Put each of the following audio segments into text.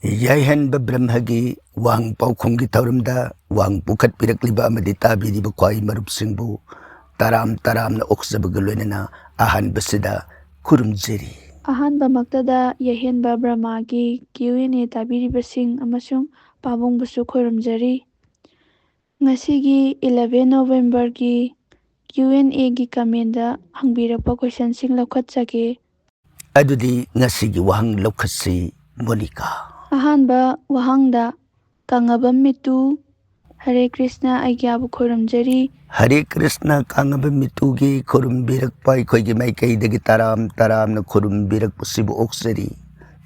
ꯌꯥꯏꯍꯟꯕ ꯕ꯭ꯔꯍ꯭ꯃꯒꯤ ꯋꯥꯍꯪ ꯄꯥꯎꯈꯨꯝꯒꯤ ꯊꯧꯔꯝꯗ ꯋꯥꯍꯪ ꯄꯨꯈꯠꯄꯤꯔꯛꯂꯤꯕ ꯑꯃꯗꯤ ꯇꯥꯕꯤꯔꯤꯕ ꯈ꯭ꯋꯥꯏ ꯃꯔꯨꯞꯁꯤꯡꯕꯨ ꯇꯔꯥꯝꯅ ꯑꯣꯛꯆꯕꯒ ꯂꯣꯏꯅꯅ ꯑꯍꯥꯟꯕꯁꯤꯗ ꯈꯨꯔꯨꯝꯖꯔꯤ꯫ ꯑꯍꯥꯟꯕꯃꯛꯇꯗ ꯌꯥꯏꯍꯟꯕ ꯕ꯭ꯔꯍ꯭ꯃꯒꯤ Q&A ꯇꯥꯕꯤꯔꯤꯕꯁꯤꯡ ꯑꯃꯁꯨꯡ ꯄꯥꯕꯨꯡꯕꯨꯁꯨ ꯈꯨꯔꯨꯝꯖꯔꯤ꯫ ꯉꯁꯤꯒꯤ 11 ꯅꯣꯚꯦꯝꯕꯔꯒꯤ Q&Aꯒꯤ ꯀꯃꯦꯟꯗ ꯍꯪꯕꯤꯔꯛꯄ ꯀꯣꯏꯁꯟꯁꯤꯡ ꯂꯧꯈꯠꯆꯒꯦ꯫ ꯑꯗꯨꯗꯤ ꯉꯁꯤꯒꯤ ꯋꯥꯍꯪ ꯂꯧꯈꯠꯁꯤ ꯃꯣꯅꯤꯀꯥ꯫ ꯑꯍꯥꯟꯕ ꯋꯥꯍꯪꯗ ꯀꯪꯉꯕꯝ ꯃꯤꯇꯨ ꯍꯔꯦ ꯀ꯭ꯔꯤꯁꯅ ꯑꯩꯒ꯭ꯌꯥꯕꯨ ꯈꯨꯔꯨꯝꯖꯔꯤ꯫ ꯍꯔꯦ ꯀ꯭ꯔꯤꯁꯅ ꯀꯪꯉꯕꯝ ꯃꯤꯇꯨꯒꯤ ꯈꯨꯔꯨꯝꯕꯤꯔꯛꯄ ꯑꯩꯈꯣꯏꯒꯤ ꯃꯥꯏꯀꯩꯗꯒꯤ ꯇꯔꯥꯝꯅ ꯈꯨꯔꯨꯝꯕꯤꯔꯛꯄꯁꯤꯕꯨ ꯑꯣꯛꯆꯔꯤ꯫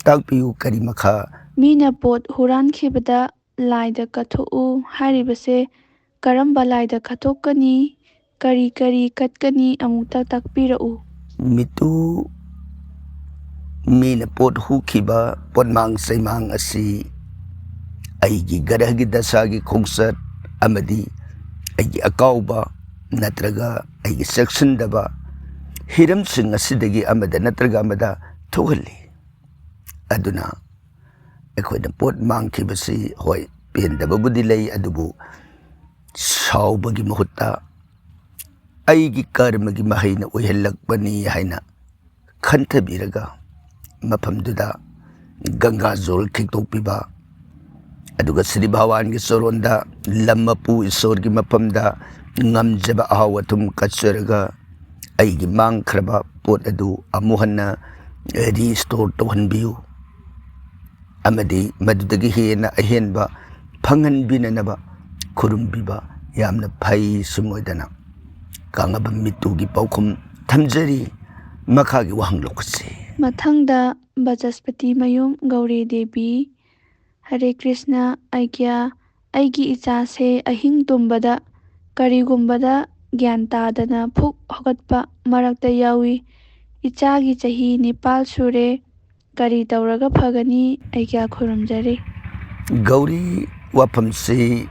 ꯇꯥꯛꯄꯤꯌꯨ ꯀꯔꯤ ꯃꯈꯥ? ꯃꯤꯅ ꯄꯣꯠ ꯍꯨꯔꯥꯟꯈꯤꯕꯗ ꯂꯥꯏꯗ ꯀꯠꯊꯣꯛꯎ ꯍꯥꯏꯔꯤꯕꯁꯦ ꯀꯔꯝꯕ ꯂꯥꯏꯗ ꯀꯠꯊꯣꯛꯀꯅꯤ? ꯀꯔꯤ ꯀꯠꯀꯅꯤ? ꯑꯃꯨꯛꯇ ꯇꯥꯛꯄꯤꯔꯛꯎ꯫ ꯃꯤꯇꯨ, ꯃꯤꯅ ꯄꯣꯠ ꯍꯨꯈꯤꯕ ꯄꯣꯠꯃꯥꯡ ꯆꯩꯃꯥꯡ ꯑꯁꯤ ꯑꯩꯒꯤ ꯒ꯭ꯔꯍꯒꯤ ꯗꯁꯥꯒꯤ ꯈꯣꯡꯆꯠ ꯑꯃꯗꯤ ꯑꯩꯒꯤ ꯑꯀꯥꯎꯕ ꯅꯠꯇ꯭ꯔꯒ ꯑꯩꯒꯤ ꯆꯦꯛꯁꯤꯟꯗꯕ ꯍꯤꯔꯝꯁꯤꯡ ꯑꯁꯤꯗꯒꯤ ꯑꯃꯗ ꯅꯠꯇ꯭ꯔꯒ ꯑꯃꯗ ꯊꯣꯛꯍꯜꯂꯤ꯫ ꯑꯗꯨꯅ ꯑꯩꯈꯣꯏꯅ ꯄꯣꯠ ꯃꯥꯡꯈꯤꯕꯁꯤ ꯍꯣꯏ ꯄꯦꯟꯗꯕꯕꯨꯗꯤ ꯂꯩ, ꯑꯗꯨꯕꯨ ꯁꯥꯎꯕꯒꯤ ꯃꯍꯨꯠꯇ ꯑꯩꯒꯤ ꯀꯔꯃꯒꯤ ꯃꯍꯩꯅ ꯑꯣꯏꯍꯜꯂꯛꯄꯅꯤ ꯍꯥꯏꯅ ꯈꯟꯊꯕꯤꯔꯒ ꯃꯐꯝꯗꯨꯗ ꯒꯪꯒꯥꯖꯣꯜ ꯈꯤꯛꯇꯣꯛꯄꯤꯕ, ꯑꯗꯨꯒ ꯁ꯭ꯔꯤ ꯚꯒꯋꯥꯟꯒꯤ ꯆꯣꯔꯣꯟꯗ ꯂꯝ ꯃꯄꯨ ꯏꯁꯣꯔꯒꯤ ꯃꯐꯝꯗ ꯉꯝꯖꯕ ꯑꯍꯥꯎ ꯑꯊꯨꯝ ꯀꯠꯆꯔꯒ ꯑꯩꯒꯤ ꯃꯥꯡꯈ꯭ꯔꯕ ꯄꯣꯠ ꯑꯗꯨ ꯑꯃꯨꯛ ꯍꯟꯅ ꯔꯤꯁꯇꯣꯔ ꯇꯧꯍꯟꯕꯤꯌꯨ ꯑꯃꯗꯤ ꯃꯗꯨꯗꯒꯤ ꯍꯦꯟꯅ ꯑꯍꯦꯟꯕ ꯐꯪꯍꯟꯕꯤꯅꯅꯕ ꯈꯨꯔꯨꯝꯕꯤꯕ ꯌꯥꯝꯅ ꯐꯩ꯫ ꯁꯨꯝ ꯑꯣꯏꯗꯅ ꯀꯪꯉꯕꯝ ꯃꯤꯇꯨꯒꯤ ꯄꯥꯎꯈꯨꯝ ꯊꯝꯖꯔꯤ꯫ ꯃꯈꯥꯒꯤ ꯋꯥꯍꯪ ꯂꯧꯈꯠꯁꯤ꯫ ꯃꯊꯪꯗ ꯕꯆꯁꯄꯇꯤꯃꯌꯨꯝ ꯒꯧꯔꯤ ꯗꯦꯕꯤ ꯍꯔꯦ ꯀ꯭ꯔꯤꯁꯅ ꯑꯩꯒ꯭ꯌꯥ ꯑꯩꯒꯤ ꯏꯆꯥꯁꯦ ꯑꯍꯤꯡ ꯇꯨꯝꯕꯗ ꯀꯔꯤꯒꯨꯝꯕꯗ ꯒ꯭ꯌꯥꯟ ꯇꯥꯗꯅ ꯐꯨꯛ ꯍꯧꯒꯠꯄ ꯃꯔꯛꯇ ꯌꯥꯎꯏ꯫ ꯏꯆꯥꯒꯤ ꯆꯍꯤ 9 ꯁꯨꯔꯦ꯫ ꯀꯔꯤ ꯇꯧꯔꯒ ꯐꯒꯅꯤ? ꯑꯩꯒ꯭ꯌꯥ ꯈꯨꯔꯨꯝꯖꯔꯤ꯫ ꯒꯧꯔꯤ, ꯋꯥꯐꯝꯁꯤ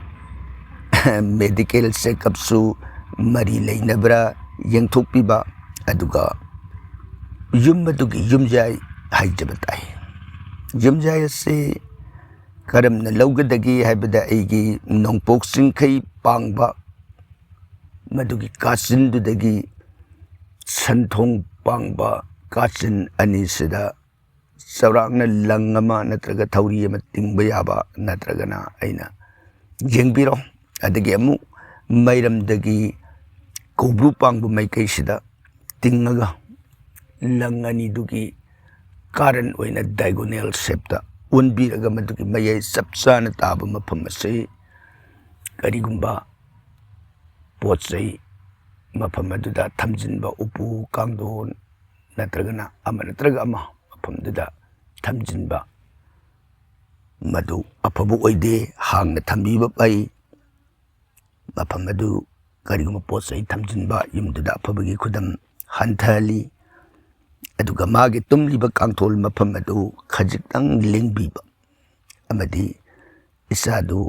ꯃꯦꯗꯤꯀꯦꯜ ꯆꯦꯛꯑꯞꯁꯨ ꯃꯔꯤ ꯂꯩꯅꯕ꯭ꯔꯥ ꯌꯦꯡꯊꯣꯛꯄꯤꯕ, ꯑꯗꯨꯒ ꯌꯨꯝ ꯑꯗꯨꯒꯤ ꯌꯨꯝꯖꯥꯏ ꯍꯥꯏꯖꯕ ꯇꯥꯏ꯫ ꯌꯨꯝꯖꯥꯏ ꯑꯁꯤ ꯀꯔꯝꯅ ꯂꯧꯒꯗꯒꯦ ꯍꯥꯏꯕꯗ ꯑꯩꯒꯤ ꯅꯣꯡꯄꯣꯛ ꯆꯤꯡꯈꯩ ꯄꯥꯡꯕ ꯃꯗꯨꯒꯤ ꯀꯥꯆꯤꯟꯗꯨꯗꯒꯤ ꯁꯟꯊꯣꯡ ꯄꯥꯡꯕ ꯀꯥꯆꯤꯟ ꯑꯅꯤꯁꯤꯗ ꯆꯥꯎꯔꯥꯛꯅ ꯂꯪ ꯑꯃ ꯅꯠꯇ꯭ꯔꯒ ꯊꯧꯔꯤ ꯑꯃ ꯇꯤꯡꯕ ꯌꯥꯕ ꯅꯠꯇ꯭ꯔꯒꯅ ꯑꯩꯅ ꯌꯦꯡꯕꯤꯔꯣ, ꯑꯗꯒꯤ ꯑꯃꯨꯛ ꯃꯩꯔꯝꯗꯒꯤ ꯀꯧꯕ꯭ꯔꯨ ꯄꯥꯡꯕ ꯃꯥꯏꯀꯩꯁꯤꯗ ꯇꯤꯡꯉꯒ ꯂꯪ ꯑꯅꯤꯗꯨꯒꯤ ꯀꯥꯔꯟ ꯑꯣꯏꯅ ꯗꯥꯏꯒꯣꯅꯦꯜ ꯁꯦꯞꯇ ꯑꯣꯟꯕꯤꯔꯒ ꯃꯗꯨꯒꯤ ꯃꯌꯥꯏ ꯆꯞ ꯆꯥꯅ ꯇꯥꯕ ꯃꯐꯝ ꯑꯁꯤ ꯀꯔꯤꯒꯨꯝꯕ ꯄꯣꯠ ꯆꯩ ꯃꯐꯝ ꯑꯗꯨꯗ ꯊꯝꯖꯤꯟꯕ ꯎꯄꯨ ꯀꯥꯡꯊꯣꯟ ꯅꯠꯇ꯭ꯔꯒꯅ ꯑꯃ ꯅꯠꯇ꯭ꯔꯒ ꯑꯃ ꯃꯐꯝꯗꯨꯗ ꯊꯝꯖꯤꯟꯕ ꯃꯗꯨ ꯑꯐꯕ ꯑꯣꯏꯗꯦ, ꯍꯥꯡꯅ ꯊꯝꯕꯤꯕ ꯐꯩ꯫ ꯃꯐꯝ ꯑꯗꯨ ꯀꯔꯤꯒꯨꯝꯕ ꯄꯣꯠ ꯆꯩ ꯊꯝꯖꯤꯟꯕ ꯌꯨꯝꯗꯨꯗ ꯑꯐꯕꯒꯤ ꯈꯨꯗꯝ ꯍꯟꯊꯍꯜꯂꯤ꯫ ꯑꯗꯨꯒ ꯃꯥꯒꯤ ꯇꯨꯝꯂꯤꯕ ꯀꯥꯡꯊꯣꯜ ꯃꯐꯝ ꯑꯗꯨ ꯈꯖꯤꯛꯇꯪ ꯂꯦꯡꯕꯤꯕ ꯑꯃꯗꯤ ꯏꯆꯥꯗꯨ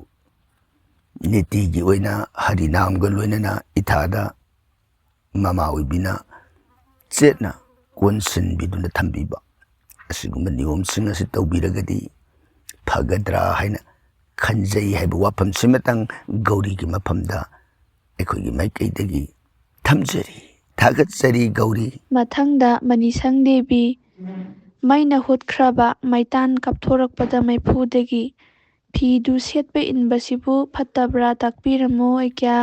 ꯅꯤꯇꯤꯒꯤ ꯑꯣꯏꯅ ꯍꯔꯤꯅꯥꯝꯒ ꯂꯣꯏꯅꯅ ꯏꯊꯥꯗ ꯃꯃꯥ ꯑꯣꯏꯕꯤꯅ ꯆꯦꯠꯅ ꯀꯣꯟꯁꯤꯟꯕꯤꯗꯨꯅ ꯊꯝꯕꯤꯕ, ꯑꯁꯤꯒꯨꯝꯕ ꯅꯤꯌꯣꯝꯁꯤꯡ ꯑꯁꯤ ꯇꯧꯕꯤꯔꯒꯗꯤ ꯐꯒꯗ꯭ꯔꯥ ꯍꯥꯏꯅ ꯈꯟꯖꯩ ꯍꯥꯏꯕ ꯋꯥꯐꯝꯁꯤꯃꯇꯪ ꯒꯧꯔꯤꯒꯤ ꯃꯐꯝꯗ ꯑꯩꯈꯣꯏꯒꯤ ꯃꯥꯏꯀꯩꯗꯒꯤ ꯊꯝꯖꯔꯤ꯫ ꯊꯥꯒꯠꯆꯔꯤ ꯒꯧꯔꯤ꯫ ꯃꯊꯪꯗ ꯃꯅꯤꯁꯪ ꯗꯦꯕꯤ ꯃꯩꯅ ꯍꯨꯠꯈ꯭ꯔꯕ ꯃꯩꯇꯥꯟ ꯀꯥꯞꯊꯣꯔꯛꯄꯗ ꯃꯩꯐꯨꯗꯒꯤ ꯐꯤꯗꯨ ꯁꯦꯠꯄ ꯏꯟꯕꯁꯤꯕꯨ ꯐꯠꯇꯕ꯭ꯔꯥ? ꯇꯥꯛꯄꯤꯔꯝꯃꯨ ꯑꯩꯒ꯭ꯌꯥ꯫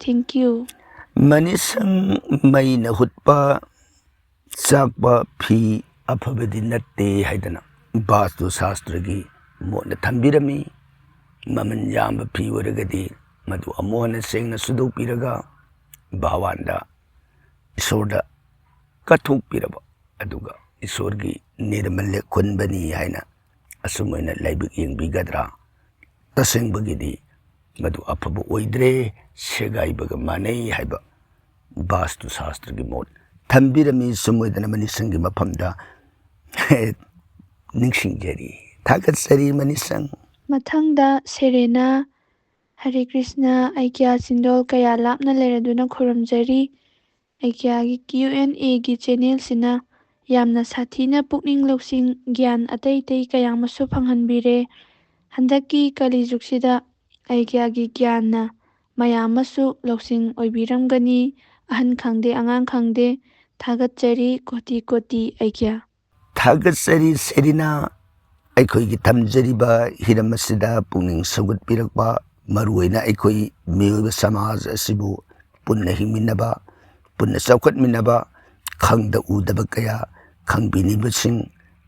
ꯊꯦꯡꯀ꯭ꯌꯨ꯫ ꯃꯅꯤꯁꯪ, ꯃꯩꯅ ꯍꯨꯠꯄ ꯆꯥꯛꯄ ꯐꯤ ꯑꯐꯕꯗꯤ ꯅꯠꯇꯦ ꯍꯥꯏꯗꯅ ꯚꯥꯁꯇꯨ ꯁꯥꯁꯇ꯭ꯔꯒꯤ ꯃꯣꯠꯅ ꯊꯝꯕꯤꯔꯝꯃꯤ꯫ ꯃꯃꯜ ꯌꯥꯝꯕ ꯐꯤ ꯑꯣꯏꯔꯒꯗꯤ ꯃꯗꯨ ꯑꯃꯨꯛ ꯍꯟꯅ ꯁꯦꯡꯅ ꯁꯨꯗꯣꯛꯄꯤꯔꯒ ꯚꯒꯋꯥꯟꯗ ꯏꯁꯣꯔꯗ ꯀꯠꯊꯣꯛꯄꯤꯔꯕ, ꯑꯗꯨꯒ ꯏꯁꯣꯔꯒꯤ ꯅꯤꯔꯃꯜ ꯈꯨꯟꯕꯅꯤ ꯍꯥꯏꯅ ꯑꯁꯨꯝ ꯑꯣꯏꯅ ꯂꯥꯏꯕꯛ ꯌꯦꯡꯕꯤꯒꯗ꯭ꯔꯥ? ꯇꯁꯦꯡꯕꯒꯤꯗꯤ ꯃꯗꯨ ꯑꯐꯕ ꯑꯣꯏꯗ꯭ꯔꯦ, ꯁꯦꯒꯥꯏꯕꯒ ꯃꯥꯟꯅꯩ ꯍꯥꯏꯕ ꯚꯥꯁꯇꯨ ꯁꯥꯁꯇ꯭ꯔꯒꯤ ꯃꯣꯠ ꯊꯝꯕꯤꯔꯝꯃꯤ꯫ ꯁꯨꯝ ꯑꯣꯏꯗꯅ ꯃꯅꯤꯁꯪꯒꯤ ꯃꯐꯝꯗ ꯅꯤꯡꯁꯤꯡꯖꯔꯤ꯫ ꯊꯥꯒꯠꯆꯔꯤ ꯃꯅꯤꯁꯪ꯫ ꯃꯊꯪꯗ ꯁꯦꯔꯦꯅꯥ ꯍꯔꯦ ꯀ꯭ꯔꯤꯁꯅ ꯑꯩꯒ꯭ꯌꯥ ꯆꯤꯟꯗꯣꯜ ꯀꯌꯥ ꯂꯥꯞꯅ ꯂꯩꯔꯗꯨꯅ ꯈꯨꯔꯨꯝꯖꯔꯤ꯫ ꯑꯩꯒ꯭ꯌꯥꯒꯤ Q&Aꯒꯤ ꯆꯦꯅꯦꯜꯁꯤꯅ ꯌꯥꯝꯅ ꯁꯥꯊꯤꯅ ꯄꯨꯛꯅꯤꯡ ꯂꯧꯁꯤꯡ, ꯒ꯭ꯌꯥꯟ ꯑꯇꯩ ꯑꯇꯩ ꯀꯌꯥ ꯑꯃꯁꯨ ꯐꯪꯍꯟꯕꯤꯔꯦ꯫ ꯍꯟꯗꯛꯀꯤ ꯀꯂꯤꯖꯨꯒꯁꯤꯗ ꯑꯩꯒ꯭ꯌꯥꯒꯤ ꯒ꯭ꯌꯥꯟꯅ ꯃꯌꯥꯝ ꯑꯃꯁꯨ ꯂꯧꯁꯤꯡ ꯑꯣꯏꯕꯤꯔꯝꯒꯅꯤ꯫ ꯑꯍꯟ ꯈꯪꯗꯦ ꯑꯉꯥꯡ ꯈꯪꯗꯦ, ꯊꯥꯒꯠꯆꯔꯤ ꯀꯣꯇꯤ ꯀꯣꯇꯤ ꯑꯩꯒ꯭ꯌꯥ꯫ ꯊꯥꯒꯠꯆꯔꯤ ꯁꯦꯔꯤꯅꯥ, ꯑꯩꯈꯣꯏꯒꯤ ꯊꯝꯖꯔꯤꯕ ꯍꯤꯔꯝ ꯑꯁꯤꯗ ꯄꯨꯛꯅꯤꯡ ꯁꯧꯒꯠꯄꯤꯔꯛꯄ, ꯃꯔꯨꯑꯣꯏꯅ ꯑꯩꯈꯣꯏ ꯃꯤꯑꯣꯏꯕ ꯁꯃꯥꯖ ꯑꯁꯤꯕꯨ ꯄꯨꯟꯅ ꯍꯤꯡꯃꯤꯟꯅꯕ, ꯄꯨꯟꯅ ꯆꯥꯎꯈꯠꯃꯤꯟꯅꯕ, ꯈꯪꯗ ꯎꯗꯕ ꯀꯌꯥ ꯈꯪꯕꯤꯅꯤꯡꯕꯁꯤꯡ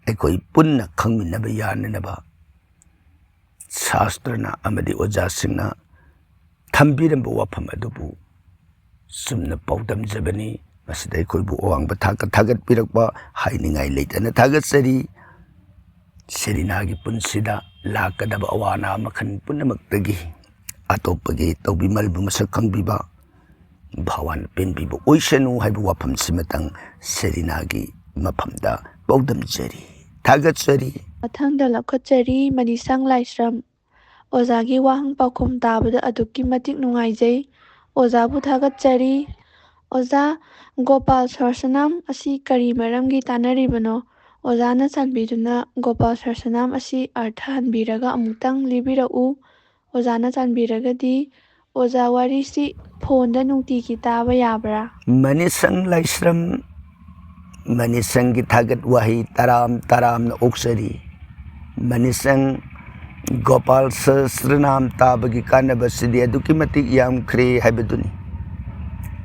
ꯑꯩꯈꯣꯏ ꯄꯨꯟꯅ ꯈꯪꯃꯤꯟꯅꯕ ꯌꯥꯅꯅꯕ ꯁꯥꯁꯇ꯭ꯔꯅ ꯑꯃꯗꯤ ꯑꯣꯖꯥꯁꯤꯡꯅ ꯊꯝꯕꯤꯔꯝꯕ ꯋꯥꯐꯝ ꯑꯗꯨꯕꯨ ꯆꯨꯝꯅ ꯄꯥꯎꯗꯝꯖꯕꯅꯤ꯫ ꯃꯁꯤꯗ ꯑꯩꯈꯣꯏꯕꯨ ꯑꯋꯥꯡꯕ ꯊꯥꯛꯇ ꯊꯥꯒꯠꯄꯤꯔꯛꯄ ꯍꯥꯏꯅꯤꯡꯉꯥꯏ ꯂꯩꯇꯅ ꯊꯥꯒꯠꯆꯔꯤ꯫ ꯁꯦꯔꯤꯅꯥꯒꯤ ꯄꯨꯟꯁꯤꯗ ꯂꯥꯛꯀꯗꯕ ꯑꯋꯥ ꯑꯅꯥ ꯃꯈꯜ ꯄꯨꯝꯅꯃꯛꯇꯒꯤ ꯑꯇꯣꯞꯄꯒꯤ ꯇꯧꯕꯤꯃꯜꯕꯨ ꯃꯁꯛ ꯈꯪꯕꯤꯕ, ꯚꯥꯋꯥꯟ ꯄꯦꯟꯕꯤꯕ ꯑꯣꯏꯁꯅꯨ ꯍꯥꯏꯕ ꯋꯥꯐꯝꯁꯤꯃꯇꯪ ꯁꯦꯔꯤꯅꯥꯒꯤ ꯃꯐꯝꯗ ꯄꯥꯎꯗꯝꯖꯔꯤ, ꯊꯥꯒꯠꯆꯔꯤ꯫ ꯃꯊꯪꯗ ꯂꯧꯈꯠꯆꯔꯤ ꯃꯅꯤꯁꯪ ꯂꯥꯏꯁ꯭ꯔꯝ꯫ ꯑꯣꯖꯥꯒꯤ ꯋꯥꯍꯪ ꯄꯥꯎꯈꯨꯝ ꯇꯥꯕꯗ ꯑꯗꯨꯛꯀꯤ ꯃꯇꯤꯛ ꯅꯨꯡꯉꯥꯏꯖꯩ꯫ ꯑꯣꯖꯥꯕꯨ ꯊꯥꯒꯠꯆꯔꯤ꯫ ꯑꯣꯖꯥ, ꯒꯣꯄꯥꯜ ꯁꯍꯁ꯭ꯔꯅꯥꯝ ꯑꯁꯤ ꯀꯔꯤ ꯃꯔꯝꯒꯤ ꯇꯥꯟꯅꯔꯤꯕꯅꯣ? ꯑꯣꯖꯥꯅ ꯆꯥꯟꯕꯤꯗꯨꯅ ꯒꯣꯄꯥꯜ ꯁꯍꯁ꯭ꯔꯅꯥꯝ ꯑꯁꯤ ꯑꯔꯊ ꯍꯟꯕꯤꯔꯒ ꯑꯃꯨꯛꯇꯪ ꯂꯤꯕꯤꯔꯛꯎ꯫ ꯑꯣꯖꯥꯅ ꯆꯥꯟꯕꯤꯔꯒꯗꯤ ꯑꯣꯖꯥ, ꯋꯥꯔꯤꯁꯤ ꯐꯣꯟꯗ ꯅꯨꯡꯇꯤꯒꯤ ꯇꯥꯕ ꯌꯥꯕ꯭ꯔꯥ? ꯃꯅꯤꯁꯪ ꯂꯥꯏꯁ꯭ꯔꯝ, ꯃꯅꯤꯁꯪꯒꯤ ꯊꯥꯒꯠ ꯋꯥꯍꯩ ꯇꯔꯥꯝ ꯇꯔꯥꯝꯅ ꯑꯣꯛꯆꯔꯤ꯫ ꯃꯅꯤꯁꯪ, ꯒꯣꯄꯥꯜ ꯁꯍꯁ꯭ꯔꯅꯥꯝ ꯇꯥꯕꯒꯤ ꯀꯥꯟꯅꯕꯁꯤꯗꯤ ꯑꯗꯨꯛꯀꯤ ꯃꯇꯤꯛ ꯌꯥꯝꯈ꯭ꯔꯦ ꯍꯥꯏꯕꯗꯨꯅꯤ꯫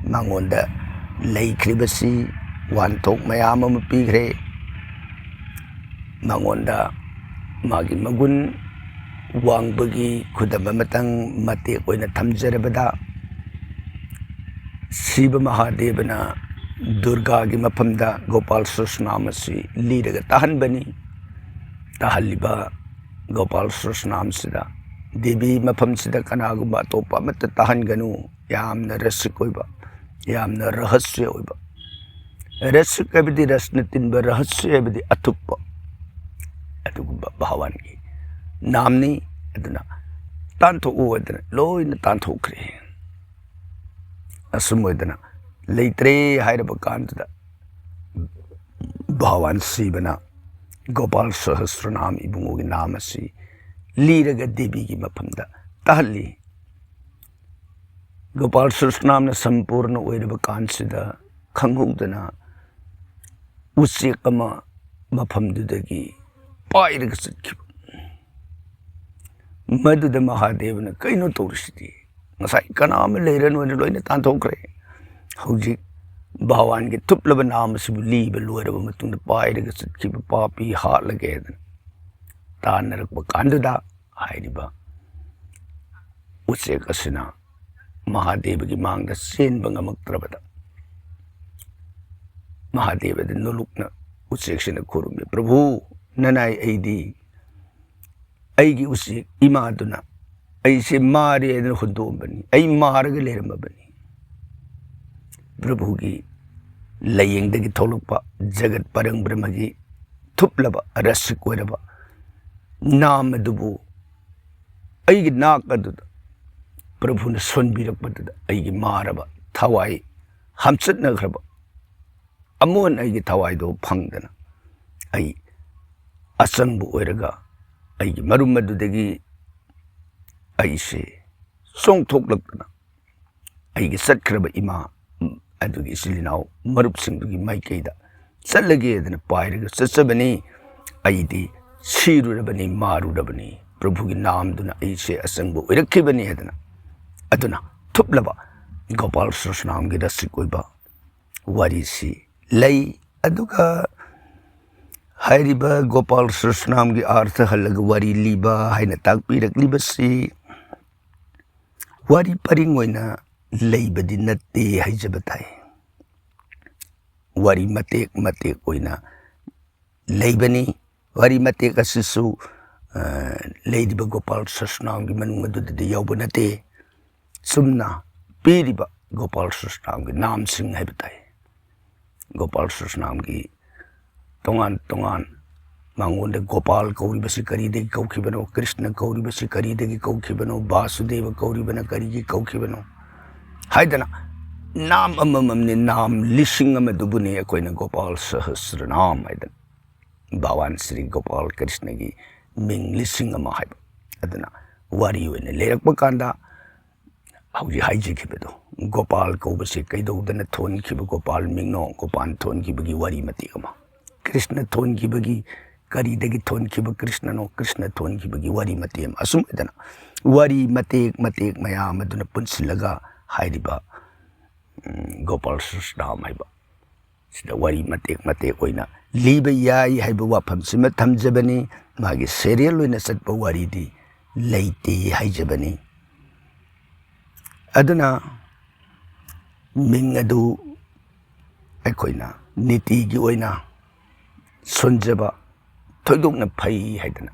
ꯃꯉꯣꯟꯗ ꯂꯩꯈ꯭ꯔꯤꯕꯁꯤ ꯋꯥꯟꯊꯣꯛ ꯃꯌꯥꯝ ꯑꯃ ꯄꯤꯈ꯭ꯔꯦ꯫ ꯃꯉꯣꯟꯗ ꯃꯥꯒꯤ ꯃꯒꯨꯟ ꯋꯥꯡꯕꯒꯤ ꯈꯨꯗꯝ ꯑꯃꯇꯪ ꯃꯇꯦꯛ ꯑꯣꯏꯅ ꯊꯝꯖꯔꯕꯗ, ꯁꯤꯕ ꯃꯍꯥꯗꯦꯕꯅ ꯗꯨꯔꯒꯥꯒꯤ ꯃꯐꯝꯗ ꯒꯣꯄꯥꯜ ꯁꯍꯁ꯭ꯔꯅꯥꯝ ꯑꯁꯤ ꯂꯤꯔꯒ ꯇꯥꯍꯟꯕꯅꯤ꯫ ꯇꯥꯍꯜꯂꯤꯕ ꯒꯣꯄꯥꯜ ꯁꯍꯁ꯭ꯔꯅꯥꯝꯁꯤꯗ ꯗꯦꯕꯤ ꯃꯐꯝꯁꯤꯗ ꯀꯅꯥꯒꯨꯝꯕ ꯑꯇꯣꯞꯄ ꯑꯃꯠꯇ ꯇꯥꯍꯟꯒꯅꯨ, ꯌꯥꯝꯅ ꯔꯁꯤꯛ ꯑꯣꯏꯕ, ꯌꯥꯝꯅ ꯔꯍꯁ꯭ꯌ ꯑꯣꯏꯕ, ꯔꯁꯤꯛ ꯍꯥꯏꯕꯗꯤ ꯔꯁꯅ ꯇꯤꯟꯕ, ꯔꯍꯁ꯭ꯌ ꯍꯥꯏꯕꯗꯤ ꯑꯊꯨꯞꯄ, ꯑꯗꯨꯒꯨꯝꯕ ꯚꯥꯋꯥꯟꯒꯤ ꯅꯥꯝꯅꯤ꯫ ꯑꯗꯨꯅ ꯇꯥꯟꯊꯣꯛꯎ ꯍꯥꯏꯗꯅ ꯂꯣꯏꯅ ꯇꯥꯟꯊꯣꯛꯈ꯭ꯔꯦ꯫ ꯑꯁꯨꯝ ꯑꯣꯏꯗꯅ ꯂꯩꯇ꯭ꯔꯦ ꯍꯥꯏꯔꯕ ꯀꯥꯟꯗꯨꯗ ꯚꯥꯋꯥꯟ ꯁꯤꯕꯅ ꯒꯣꯄꯥꯜ ꯁꯍꯁ꯭ꯔꯅꯥꯝ ꯏꯕꯨꯡꯉꯣꯒꯤ ꯅꯥꯝ ꯑꯁꯤ ꯂꯤꯔꯒ ꯗꯦꯕꯤꯒꯤ ꯃꯐꯝꯗ ꯇꯥꯍꯜꯂꯤ꯫ ꯒꯣꯄꯥꯜ ꯁꯍꯁ꯭ꯔꯅꯥꯝꯅ ꯁꯝꯄꯨꯔꯅ ꯑꯣꯏꯔꯕ ꯀꯥꯟꯁꯤꯗ ꯈꯪꯍꯧꯗꯅ ꯎꯆꯦꯛ ꯑꯃ ꯃꯐꯝꯗꯨꯗꯒꯤ ꯄꯥꯏꯔꯒ ꯆꯠꯈꯤꯕ꯫ ꯃꯗꯨꯗ ꯃꯍꯥꯗꯦꯕꯅ ꯀꯩꯅꯣ ꯇꯧꯔꯤꯁꯤꯗꯤ, ꯉꯁꯥꯏ ꯀꯅꯥ ꯑꯃ ꯂꯩꯔꯅꯣꯅ ꯂꯣꯏꯅ ꯇꯥꯟꯊꯣꯛꯈ꯭ꯔꯦ, ꯍꯧꯖꯤꯛ ꯚꯥꯋꯥꯟꯒꯤ ꯊꯨꯞꯂꯕ ꯅꯥꯝ ꯑꯁꯤꯕꯨ ꯂꯤꯕ ꯂꯣꯏꯔꯕ ꯃꯇꯨꯡꯗ ꯄꯥꯏꯔꯒ ꯆꯠꯈꯤꯕ ꯄꯥꯄꯤ ꯍꯥꯠꯂꯒꯦ ꯍꯥꯏꯗꯅ ꯇꯥꯟꯅꯔꯛꯄ ꯀꯥꯟꯗꯨꯗ ꯍꯥꯏꯔꯤꯕ ꯎꯆꯦꯛ ꯑꯁꯤꯅ ꯃꯍꯥꯗꯦꯕꯒꯤ ꯃꯥꯡꯗ ꯆꯦꯟꯕ ꯉꯝꯃꯛꯇ꯭ꯔꯕꯗ ꯃꯍꯥꯗꯦꯕꯗ ꯅꯣꯂꯨꯛꯅ ꯎꯆꯦꯛꯁꯤꯅ ꯈꯨꯔꯨꯝꯃꯤ, ꯄ꯭ꯔꯚꯨ, ꯅꯅꯥꯏ ꯑꯩꯗꯤ ꯑꯩꯒꯤ ꯎꯆꯦꯛ ꯏꯃꯥꯗꯨꯅ ꯑꯩꯁꯦ ꯃꯥꯔꯦ ꯍꯥꯏꯗꯅ ꯍꯨꯟꯗꯣꯛꯑꯝꯕꯅꯤ, ꯑꯩ ꯃꯥꯔꯒ ꯂꯩꯔꯝꯃꯕꯅꯤ꯫ ꯄ꯭ꯔꯚꯨꯒꯤ ꯂꯥꯏꯌꯦꯡꯗꯒꯤ ꯊꯣꯛꯂꯛꯄ ꯖꯒꯠ ꯄꯔꯪ ꯕ꯭ꯔꯍ꯭ꯃꯒꯤ ꯊꯨꯞꯂꯕ ꯔꯁꯤꯛ ꯑꯣꯏꯔꯕ ꯅꯥꯝ ꯑꯗꯨꯕꯨ ꯑꯩꯒꯤ ꯅꯥꯛ ꯑꯗꯨꯗ ꯄ꯭ꯔꯚꯨꯅ ꯁꯣꯟꯕꯤꯔꯛꯄꯗꯨꯗ ꯑꯩꯒꯤ ꯃꯥꯔꯕ ꯊꯋꯥꯏ ꯍꯝꯆꯠꯅꯈ꯭ꯔꯕ ꯑꯃꯣꯟ ꯑꯩꯒꯤ ꯊꯋꯥꯏꯗꯣ ꯐꯪꯗꯅ ꯑꯩ ꯑꯆꯪꯕ ꯑꯣꯏꯔꯒ ꯑꯩꯒꯤ ꯃꯔꯨꯝ ꯑꯗꯨꯗꯒꯤ ꯑꯩꯁꯦ ꯆꯣꯡꯊꯣꯛꯂꯛꯇꯅ ꯑꯩꯒꯤ ꯆꯠꯈ꯭ꯔꯕ ꯏꯃꯥ ꯑꯗꯨꯒꯤ ꯏꯆꯤꯜ ꯏꯅꯥꯎ ꯃꯔꯨꯞꯁꯤꯡꯗꯨꯒꯤ ꯃꯥꯏꯀꯩꯗ ꯆꯠꯂꯒꯦꯗꯅ ꯄꯥꯏꯔꯒ ꯆꯠꯆꯕꯅꯤ꯫ ꯑꯩꯗꯤ ꯁꯤꯔꯨꯔꯕꯅꯤ, ꯃꯥꯔꯨꯔꯕꯅꯤ, ꯄ꯭ꯔꯚꯨꯒꯤ ꯅꯥꯝꯗꯨꯅ ꯑꯩꯁꯦ ꯑꯆꯪꯕ ꯑꯣꯏꯔꯛꯈꯤꯕꯅꯤ ꯍꯥꯏꯗꯅ, ꯑꯗꯨꯅ ꯊꯨꯞꯂꯕ ꯒꯣꯄꯥꯜ ꯁꯍꯁ꯭ꯔꯅꯥꯝꯒꯤ ꯔꯁꯤꯛ ꯑꯣꯏꯕ ꯋꯥꯔꯤꯁꯤ ꯂꯩ꯫ ꯑꯗꯨꯒ ꯍꯥꯏꯔꯤꯕ ꯒꯣꯄꯥꯜ ꯁꯍꯁ꯭ꯔꯅꯥꯝꯒꯤ ꯑꯥꯔꯊ ꯍꯜꯂꯒ ꯋꯥꯔꯤ ꯂꯤꯕ ꯍꯥꯏꯅ ꯇꯥꯛꯄꯤꯔꯛꯂꯤꯕꯁꯤ ꯋꯥꯔꯤ ꯄꯔꯤꯡ ꯑꯣꯏꯅ ꯂꯩꯕꯗꯤ ꯅꯠꯇꯦ ꯍꯥꯏꯖꯕ ꯇꯥꯏ꯫ ꯋꯥꯔꯤ ꯃꯇꯦꯛ ꯃꯇꯦꯛ ꯑꯣꯏꯅ ꯂꯩꯕꯅꯤ꯫ ꯋꯥꯔꯤ ꯃꯇꯦꯛ ꯑꯁꯤꯁꯨ ꯂꯩꯔꯤꯕ ꯒꯣꯄꯥꯜ ꯁꯍꯁ꯭ꯔꯅꯥꯝꯒꯤ ꯃꯅꯨꯡ ꯑꯗꯨꯗꯗꯤ ꯌꯥꯎꯕ ꯅꯠꯇꯦ, ꯆꯨꯝꯅ ꯄꯤꯔꯤꯕ ꯒꯣꯄꯥꯜ ꯁꯍꯁ꯭ꯔꯅꯥꯝꯒꯤ ꯅꯥꯝꯁꯤꯡ ꯍꯥꯏꯕ ꯇꯥꯏ꯫ ꯒꯣꯄꯥꯜ ꯁꯍꯁ꯭ꯔꯅꯥꯝꯒꯤ ꯇꯣꯉꯥꯟ ꯇꯣꯉꯥꯟ ꯃꯉꯣꯟꯗ ꯒꯣꯄꯥꯜ ꯀꯧꯔꯤꯕꯁꯤ ꯀꯔꯤꯗꯒꯤ ꯀꯧꯈꯤꯕꯅꯣ, ꯀ꯭ꯔꯤꯁꯅ ꯀꯧꯔꯤꯕꯁꯤ ꯀꯔꯤꯗꯒꯤ ꯀꯧꯈꯤꯕꯅꯣ, ꯚꯥꯁꯨꯗꯦꯕ ꯀꯧꯔꯤꯕꯅ ꯀꯔꯤꯒꯤ ꯀꯧꯈꯤꯕꯅꯣ ꯍꯥꯏꯗꯅ नाम अममने नाम लिसिंग अमदुबुने अखोइना गोपाल सहस्रनाम हाइदन भगवान श्री गोपाल कृष्ण की मिंग लिसिंग अमा हाइब अदना वारी ओइने लेरकप कांदा हौजी हाइजिखिबदो गोपाल कौबसे कैदौदना थोनखिब गोपाल मिंगनो गोपाल थोनखिबगी वारी मतेक अमा कृष्ण थोनखिबगी करीदगी थोनखिब कृष्णनो कृष्ण थोनखिबगी वारी मतेक असुमदना वारी मतेक मतेक मयाम अदुना पुनसिलगा हाइरिबा गोपाल सहस्रनाम हाइबा सिदा वारी मतेक मतेक ओइना लीब याई हाइबा वाफम सिमा थमजबनी मागी सीरियल ओइना सतबा वारीदी लेते हाइजबनी अदुना मिंग अदु अखोइना नीति की ओइना सुनजबा थोइदोकना फई हाइदना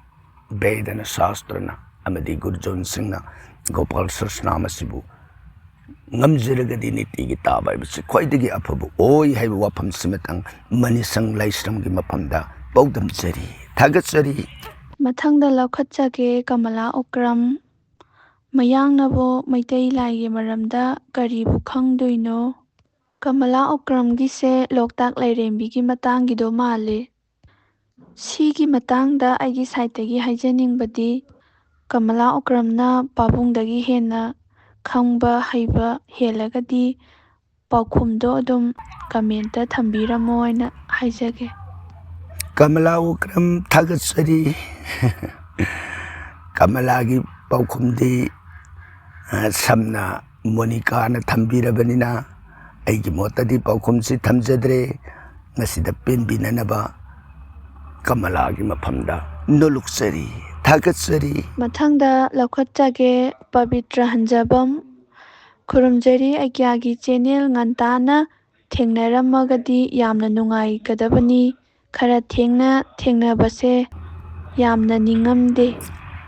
वेदना शास्त्रना अमदी गुरुजोन सिंहना गोपाल सहस्रनाम असिबु ngamjiragadi niti gi taba ibsi khwaidagi afabu oi haiba wafam simatang manisang laisram gi mapamda baudam jari thagatsari mathangda laukhatchage Kamala Okram mayangnabu maitai laigi maramda karibu khangdoino Kamala Okram gi se loktak lairembi gi matanggi do male sigi matangda aigi saitagi haijaningbadi Kamala Okramna pabungdagi hena khangba haiba helagadi paukhumdo adum comment thambiramo aina haijage Kamala Okram thagatsari Kamala gi paukhumdi samna Monica na thambirabanina aigi motadi paukhumsi thamjadre ngasida penbinanaba Kamala gi maphamda noluksari thagatsari mathangda laukhatchage Pavitra Hanjabam khurumjari agyagi channel ngantana thengnaramagadi yamna nungai kadabani khara thengnabase yamna ningamde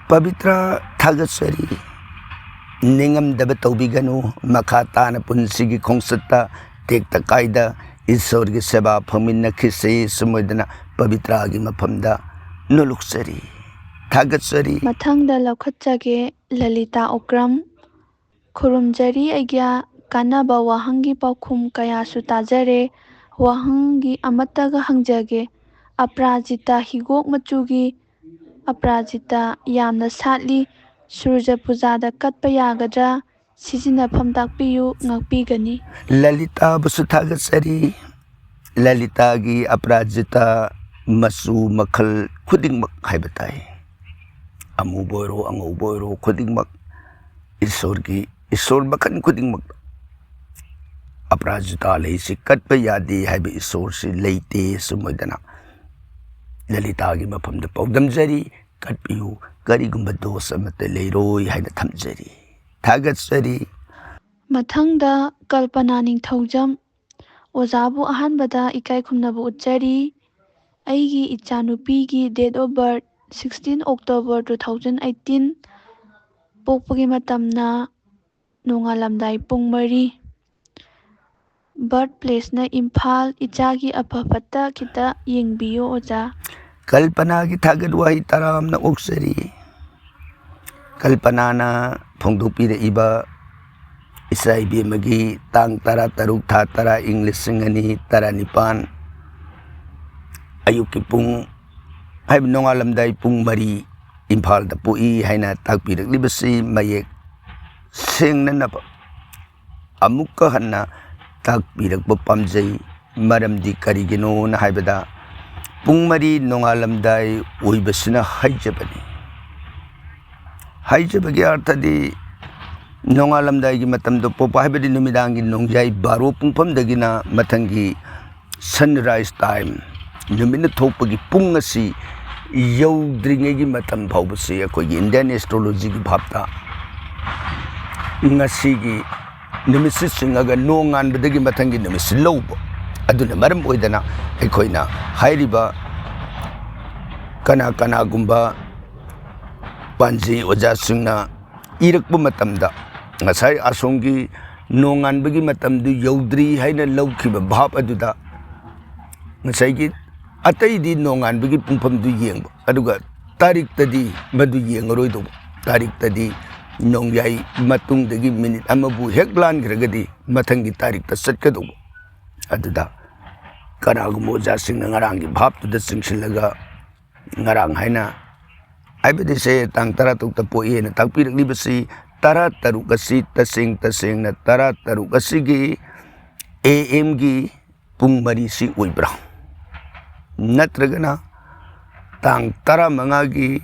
Pavitra thagatsari ningam daba tawbiganu makha tana punsigi khongsatta tekta kaida ईश्वर की सेवा फमिन खिसे समुदना पवित्र की मफमदा नुलुक्सरी थागत्सरी mathangda laukhatchage Lalita Okram khurumjari agya kanaba wahangi paukhum kaya su tajare wahangi amataga hangjage Aprajita higok machugi Aprajita yamna satli Surja Pujada katpa yagadra sizinafam takpiyu ngakpigani Lalita Basu थागत्सरी Lalita की अपराजिता मसु मखल खुदिंगमक हाइबताई अमुबोरो अंगुबोरो खुदिंगमक ईश्वर मखन खुदिंगमक अपराजिता लेसी कटप यादी HYBE ईश्वर से लेते सुमदना ललिता की मफम द पौदम जरी कटपियु करिगुंब दोस अमते लेरोय हाइना थमजरी थागत्सरी mathangda Kalpana Ningthaujam Ozabu ahanbada ikai khumnabu utjari aigi ichanupigi date of birth 16 October 2018 pokpagi matamna nongalamdai pung 3 birthplace na Imphal ichagi apapata kita yengbiyo oja कल्पना की थागत वही तराम न ओक्सरी कल्पना ना फोंदोपी रे इबा इसाई बी मगी तांग तरा तरुक था तरा इंग्लिश सिंगनी तरा निपान अयुक की पुंग हाइब नोंगालमदाई पुंग मरी इम्फाल द पुई हाइना ताकपी रखलिबसी मयेक सेंगन नब अमुक हन्ना ताकपी रखब पामजई मरमदी करिगिनो न हाइबदा पुंग मरी नोंगालमदाई ओइबसना हाइजबनी हाइजबगी अर्थदी नोंगालमदाई की मतम दो पोपा हाइबदी नुमिदांगी नोंजाई बारो पुंगफमदगिना मथंगी सनराइज टाइम नुमिन थोपगी पुंग असी यौद्रिंगेगी मतम फाउबसे अखोगी इंडियन एस्ट्रोलॉजी की भापता ngasiगी नुमिसि सिंगागा नोंगानबदगी मथंगी नुमिसि लौब अदुना मरम ओइदना एखोइना हाइरिबा कना कना गुंबा पांजी ओजा सिंगना इरकब मतमदा ngasai asongi nonganbagi matamdu yaudri haina lawkhiba bhap aduda ngasai gi atai di nonganbagi pungpamdu yengba aduga tarik tadi madu yengaroi do tarik tadi nongyai matung dagi minute amabu heklan gragadi ꯃꯊꯪꯒꯤ ꯇꯥꯔꯤꯛꯇ ꯆꯠꯀꯗꯧꯕ ꯑꯗꯨꯗ ꯀꯅꯥꯒꯨꯝꯕ ꯑꯣꯖꯥꯁꯤꯡꯅ ꯉꯔꯥꯡꯒꯤ ꯚꯥꯞꯇꯨꯗ ꯆꯤꯡꯁꯤꯜꯂꯒ ꯉꯔꯥꯡ ꯍꯥꯏꯕꯗꯤ ꯁꯦ ꯇꯥꯡ 13ꯇ ꯄꯣꯛꯏꯅ ꯇꯥꯛꯄꯤꯔꯛꯂꯤꯕꯁꯤ 13 ꯑꯁꯤ ꯇꯁꯦꯡꯅ 13 ꯑꯁꯤꯒꯤ AM-ꯒꯤ ꯄꯨꯡ 4ꯁꯤ ꯑꯣꯏꯕ꯭ꯔꯥ ꯅꯠꯇ꯭ꯔꯒꯅ ꯇꯥꯡ 15ꯒꯤ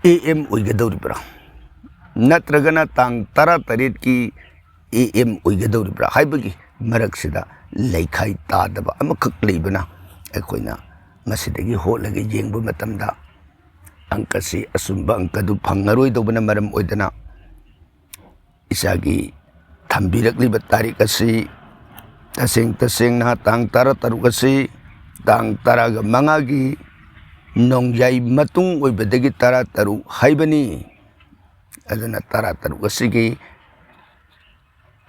AM ꯑꯣꯏꯒꯗꯧꯔꯤꯕ꯭ꯔꯥ ꯅꯠꯇ꯭ꯔꯒꯅ ꯇꯥꯡ 18ꯒꯤ AM ꯑꯣꯏꯒꯗꯧꯔꯤꯕ꯭ꯔꯥ ꯍꯥꯏꯕꯒꯤ ꯃꯔꯛꯁꯤꯗ ꯂꯩꯈꯥꯏ ꯇꯥꯗꯕ ꯑꯃꯈꯛ ꯂꯩꯕꯅ ꯑꯩꯈꯣꯏꯅ ꯃꯁꯤꯗꯒꯤ ꯍꯣꯠꯂꯒ ꯌꯦꯡꯕ ꯃꯇꯝꯗ ꯑꯪꯀꯁꯤ ꯑꯆꯨꯝꯕ ꯑꯪꯀꯗꯨ ꯐꯪꯉꯔꯣꯏꯗꯧꯕꯅ ꯃꯔꯝ ꯑꯣꯏꯗꯅ ꯏꯆꯥꯒꯤ ꯊꯝꯕꯤꯔꯛꯂꯤꯕ ꯇꯥꯔꯤꯛ ꯑꯁꯤ ꯇꯁꯦꯡꯅ ꯇꯥꯡ 13 ꯑꯁꯤ ꯇꯥꯡ 15ꯒꯤ ꯅꯣꯡꯌꯥꯏ ꯃꯇꯨꯡ ꯑꯣꯏꯕꯗꯒꯤ 13 ꯍꯥꯏꯕꯅꯤ ꯑꯗꯨꯅ 13 ꯑꯁꯤꯒꯤ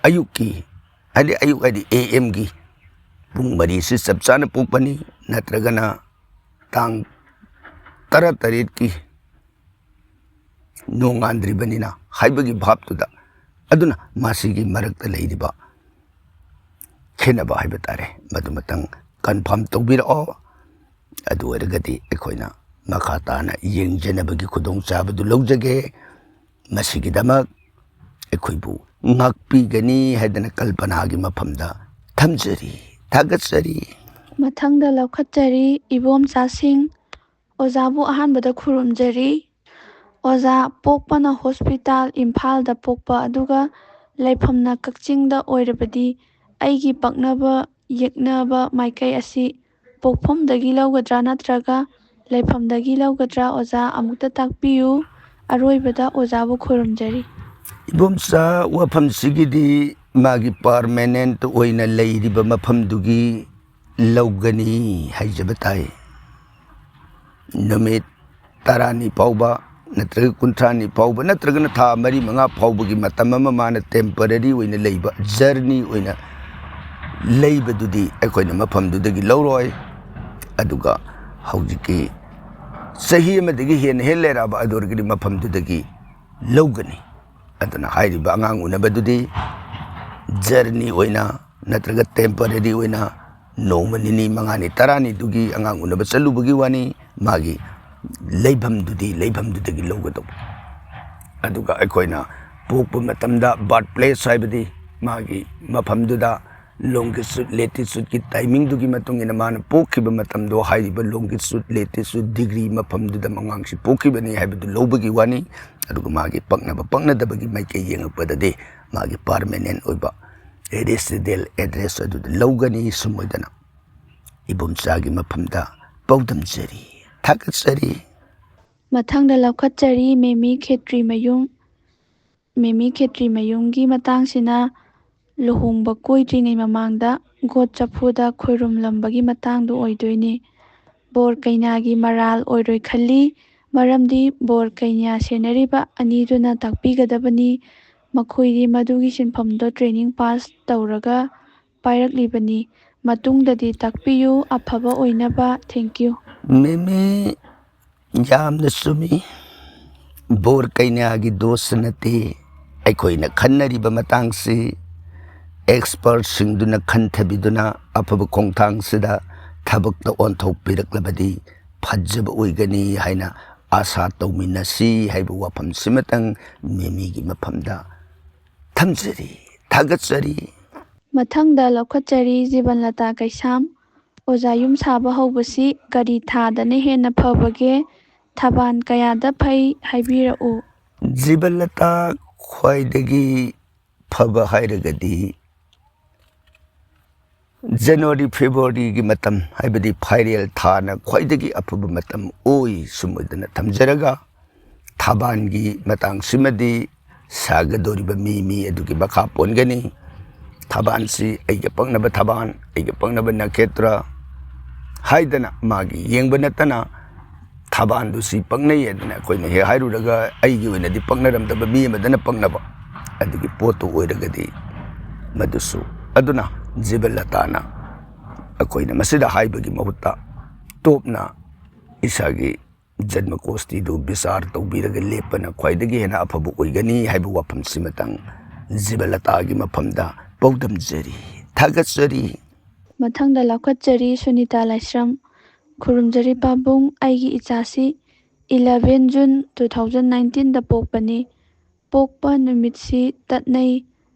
ꯑꯌꯨꯛꯀꯤ ꯑꯌꯨꯛ ꯍꯥꯏꯗꯤ AM-ꯒꯤ ꯄꯨꯡ 4ꯁꯤ ꯆꯞ ꯆꯥꯅ ꯄꯣꯛꯄꯅꯤ ꯅꯠꯇ꯭ꯔꯒꯅ ꯇꯥꯡ 18ꯒꯤ ꯅꯣꯡꯉꯥꯟꯗ꯭ꯔꯤꯕꯅꯤꯅ ꯍꯥꯏꯕꯒꯤ ꯚꯥꯞꯇꯨꯗ ꯑꯗꯨꯅ ꯃꯁꯤꯒꯤ ꯃꯔꯛꯇ ꯂꯩꯔꯤꯕ ꯈꯦꯟꯅꯕ ꯍꯥꯏꯕ ꯇꯥꯔꯦ ꯃꯗꯨꯃꯇꯪ ꯀꯟꯐꯥꯔꯝ ꯇꯧꯕꯤꯔꯛꯑꯣ ꯑꯗꯨ ꯑꯣꯏꯔꯒꯗꯤ ꯑꯩꯈꯣꯏꯅ ꯃꯈꯥ ꯇꯥꯅ ꯌꯦꯡꯖꯅꯕꯒꯤ ꯈꯨꯗꯣꯡꯆꯥꯕꯗꯨ ꯂꯧꯖꯒꯦ ꯃꯁꯤꯒꯤꯗꯃꯛ ꯑꯩꯈꯣꯏꯕꯨ ꯉꯥꯛꯄꯤꯒꯅꯤ ꯍꯥꯏꯗꯅ ꯀꯜꯄꯅꯥꯒꯤ ꯃꯐꯝꯗ ꯊꯝꯖꯔꯤ ꯊꯥꯒꯠꯆꯔꯤ ꯃꯊꯪꯗ ꯂꯧꯈꯠꯆꯔꯤ ꯏꯕꯣꯝꯆꯥꯁꯤꯡ ꯑꯣꯖꯥꯕꯨ ꯑꯍꯥꯟꯕꯗ ꯈꯨꯔꯨꯝꯖꯔꯤ ꯑꯣꯖꯥ ꯄꯣꯛꯄꯅ ꯍꯣꯁꯄꯤꯇꯥꯜ ꯏꯝꯐꯥꯜꯗ ꯄꯣꯛꯄ ꯑꯗꯨꯒ ꯂꯩꯐꯝꯅ ꯀꯛꯆꯤꯡꯗ ꯑꯣꯏꯔꯕꯗꯤ ꯑꯩꯒꯤ ꯄꯛꯅꯕ ꯌꯦꯛꯅꯕ ꯃꯥꯏꯀꯩ ꯑꯁꯤ ꯄꯣꯛꯐꯝꯗꯒꯤ ꯂꯧꯒꯗ꯭ꯔꯥ ꯅꯠꯇ꯭ꯔꯒ ꯂꯩꯐꯝꯗꯒꯤ ꯂꯧꯒꯗ꯭ꯔꯥ ꯑꯣꯖꯥ ꯑꯃꯨꯛꯇ ꯇꯥꯛꯄꯤꯌꯨ ꯑꯔꯣꯏꯕꯗ ꯑꯣꯖꯥꯕꯨ ꯈꯨꯔꯨꯝꯖꯔꯤ ꯏꯕꯣꯝꯆꯥ ꯋꯥꯐꯝꯁꯤꯒꯤꯗꯤ ꯃꯥꯒꯤ ꯄꯥꯔꯃꯦꯅꯦꯟꯠ ꯑꯣꯏꯅ ꯂꯩꯔꯤꯕ ꯃꯐꯝꯗꯨꯒꯤ ꯂꯧꯒꯅꯤ ꯍꯥꯏꯖꯕ ꯇꯥꯏ ꯅꯨꯃꯤꯠ 10 ꯐꯥꯎꯕ ꯅꯠꯇ꯭ꯔꯒ 50 ꯐꯥꯎꯕ नत्रगना था 4-5 फाउबगी मतम अमा माना टेम्पररी ओइना लेबा जर्नी ओइना लेबदुदी अखोइना मफमदुदगी लौरोय अदुगा हौजिकी सही अमदगी हेन हेलेराबा अदोरगदी मफमदुदगी लौगनी अदना हाइरिबा अंगांग उनबदुदी जर्नी ओइना नत्रगा टेम्पररी ओइना नोमनिनी मंगानी तरानी दुगी अंगांग उनबा चलुबगी वानी मागी लेबमदुदगी लौगदो अदुगा अखोइना पोकपा मतमदा बर्थ प्लेस हाइबदी मागी मफमदुदा longitude latitude की टाइमिंग दुगी मतुंग इन मान पोखिबा मतमदो हाइरिबा longitude latitude degree मफमदुदा मंगांगसि पोखिबनी हाइबदु लौबगी वानी अदुगा मागी पक्नदबगी माइके येंगपददे मागी परमानेंट ओइबा रेसिडेंशियल एड्रेस अदुदा लौगनी सुमोइदना इबुमचागी मफमदा पौदमजरी थागतजरी मथंगदा लौखतजरी मेमी खेत्री मयूंगी मतंगसिना लुहोंगबा कोइद्रिङै ममांगदा गोड चफुदा खुरुमलंबगी मतंगदु ओइदोइने बोर कैनागी मराल ओइरोइ खल्ली मरमदि बोर कैना सेनरिबा अनिदुना ताकपिगदबनी मखोइदि मदुगी सिनफमदो ट्रेनिंग पास तौरगा पाइरकलिबनी मतुंगददि ताकपियु अफबा ओइनबा थैंक यू मेमी यामना सुमी बोर कैनागी दोष नते अखोइना खन्नरिबा मतंगसि एक्सपर्ट सिंगदुना खन्थबिदुना अफब खोंथांगसिदा थबकता ओंथोकपिरकलबदि फज्जब ओइगनी हाइना आशा तौमिनसी हाइबा वाफम सिमतंग मेमीगी मफमदा थमजरी थागतजरी मथंगदा लौखतजरी जीवनलता कैसाम ओजा युम साबा हौबसी करी थादने हेन्ना फबगे थबान कयादा फै हाइबिरउ जीवनलता ख्वाइदगी फबा हाइरगदी जनवरी फेब्रुआरी की मतम हाइबदी फाइरियल थाना ख्वाइदगी अफब मतम ओइ सुमदना थमजरगा थाबान की मतंग सिमदी सागदोरिबा मी अदुगी बखा पोनगनी थाबान सी अइगे पंगनबा थाबान अइगे पंगनबा नक्षत्र हाइदना मागी येंगबा नतना थाबान दुसी पंगनै अदना कोइना हे हाइरुरगा अइगी ओइनदि पंगनरमदबा मी अमदना पंगनबा अदुगी पोतो ओइरगदी मदुसु अदुना जीवनलताना अखोइना मसिदा हाइबगी महुत्ता टोपना इसागी जन्मकोष्ठीदु विचार तौबिरगा लेपना ख्वाइदगी हेना अफबु ओइगनी हाइबु वाफम सिमतंग ꯖꯤꯕꯂꯇꯥꯒꯤ ꯃꯐꯝꯗ ꯄꯥꯎꯗꯝꯖꯔꯤ ꯊꯥꯒꯠꯆꯔꯤ ꯃꯊꯪꯗ ꯂꯧꯈꯠꯆꯔꯤ ꯁꯨꯅꯤꯇꯥ ꯂꯥꯏꯁ꯭ꯔꯝ ꯈꯨꯔꯨꯝꯖꯔꯤ ꯄꯥꯕꯨꯡ ꯑꯩꯒꯤ ꯏꯆꯥꯁꯤ 11 ꯖꯨꯟ 2019ꯗ ꯄꯣꯛꯄꯅꯤ ꯄꯣꯛꯄ ꯅꯨꯃꯤꯠꯁꯤ ꯇꯠꯅꯩ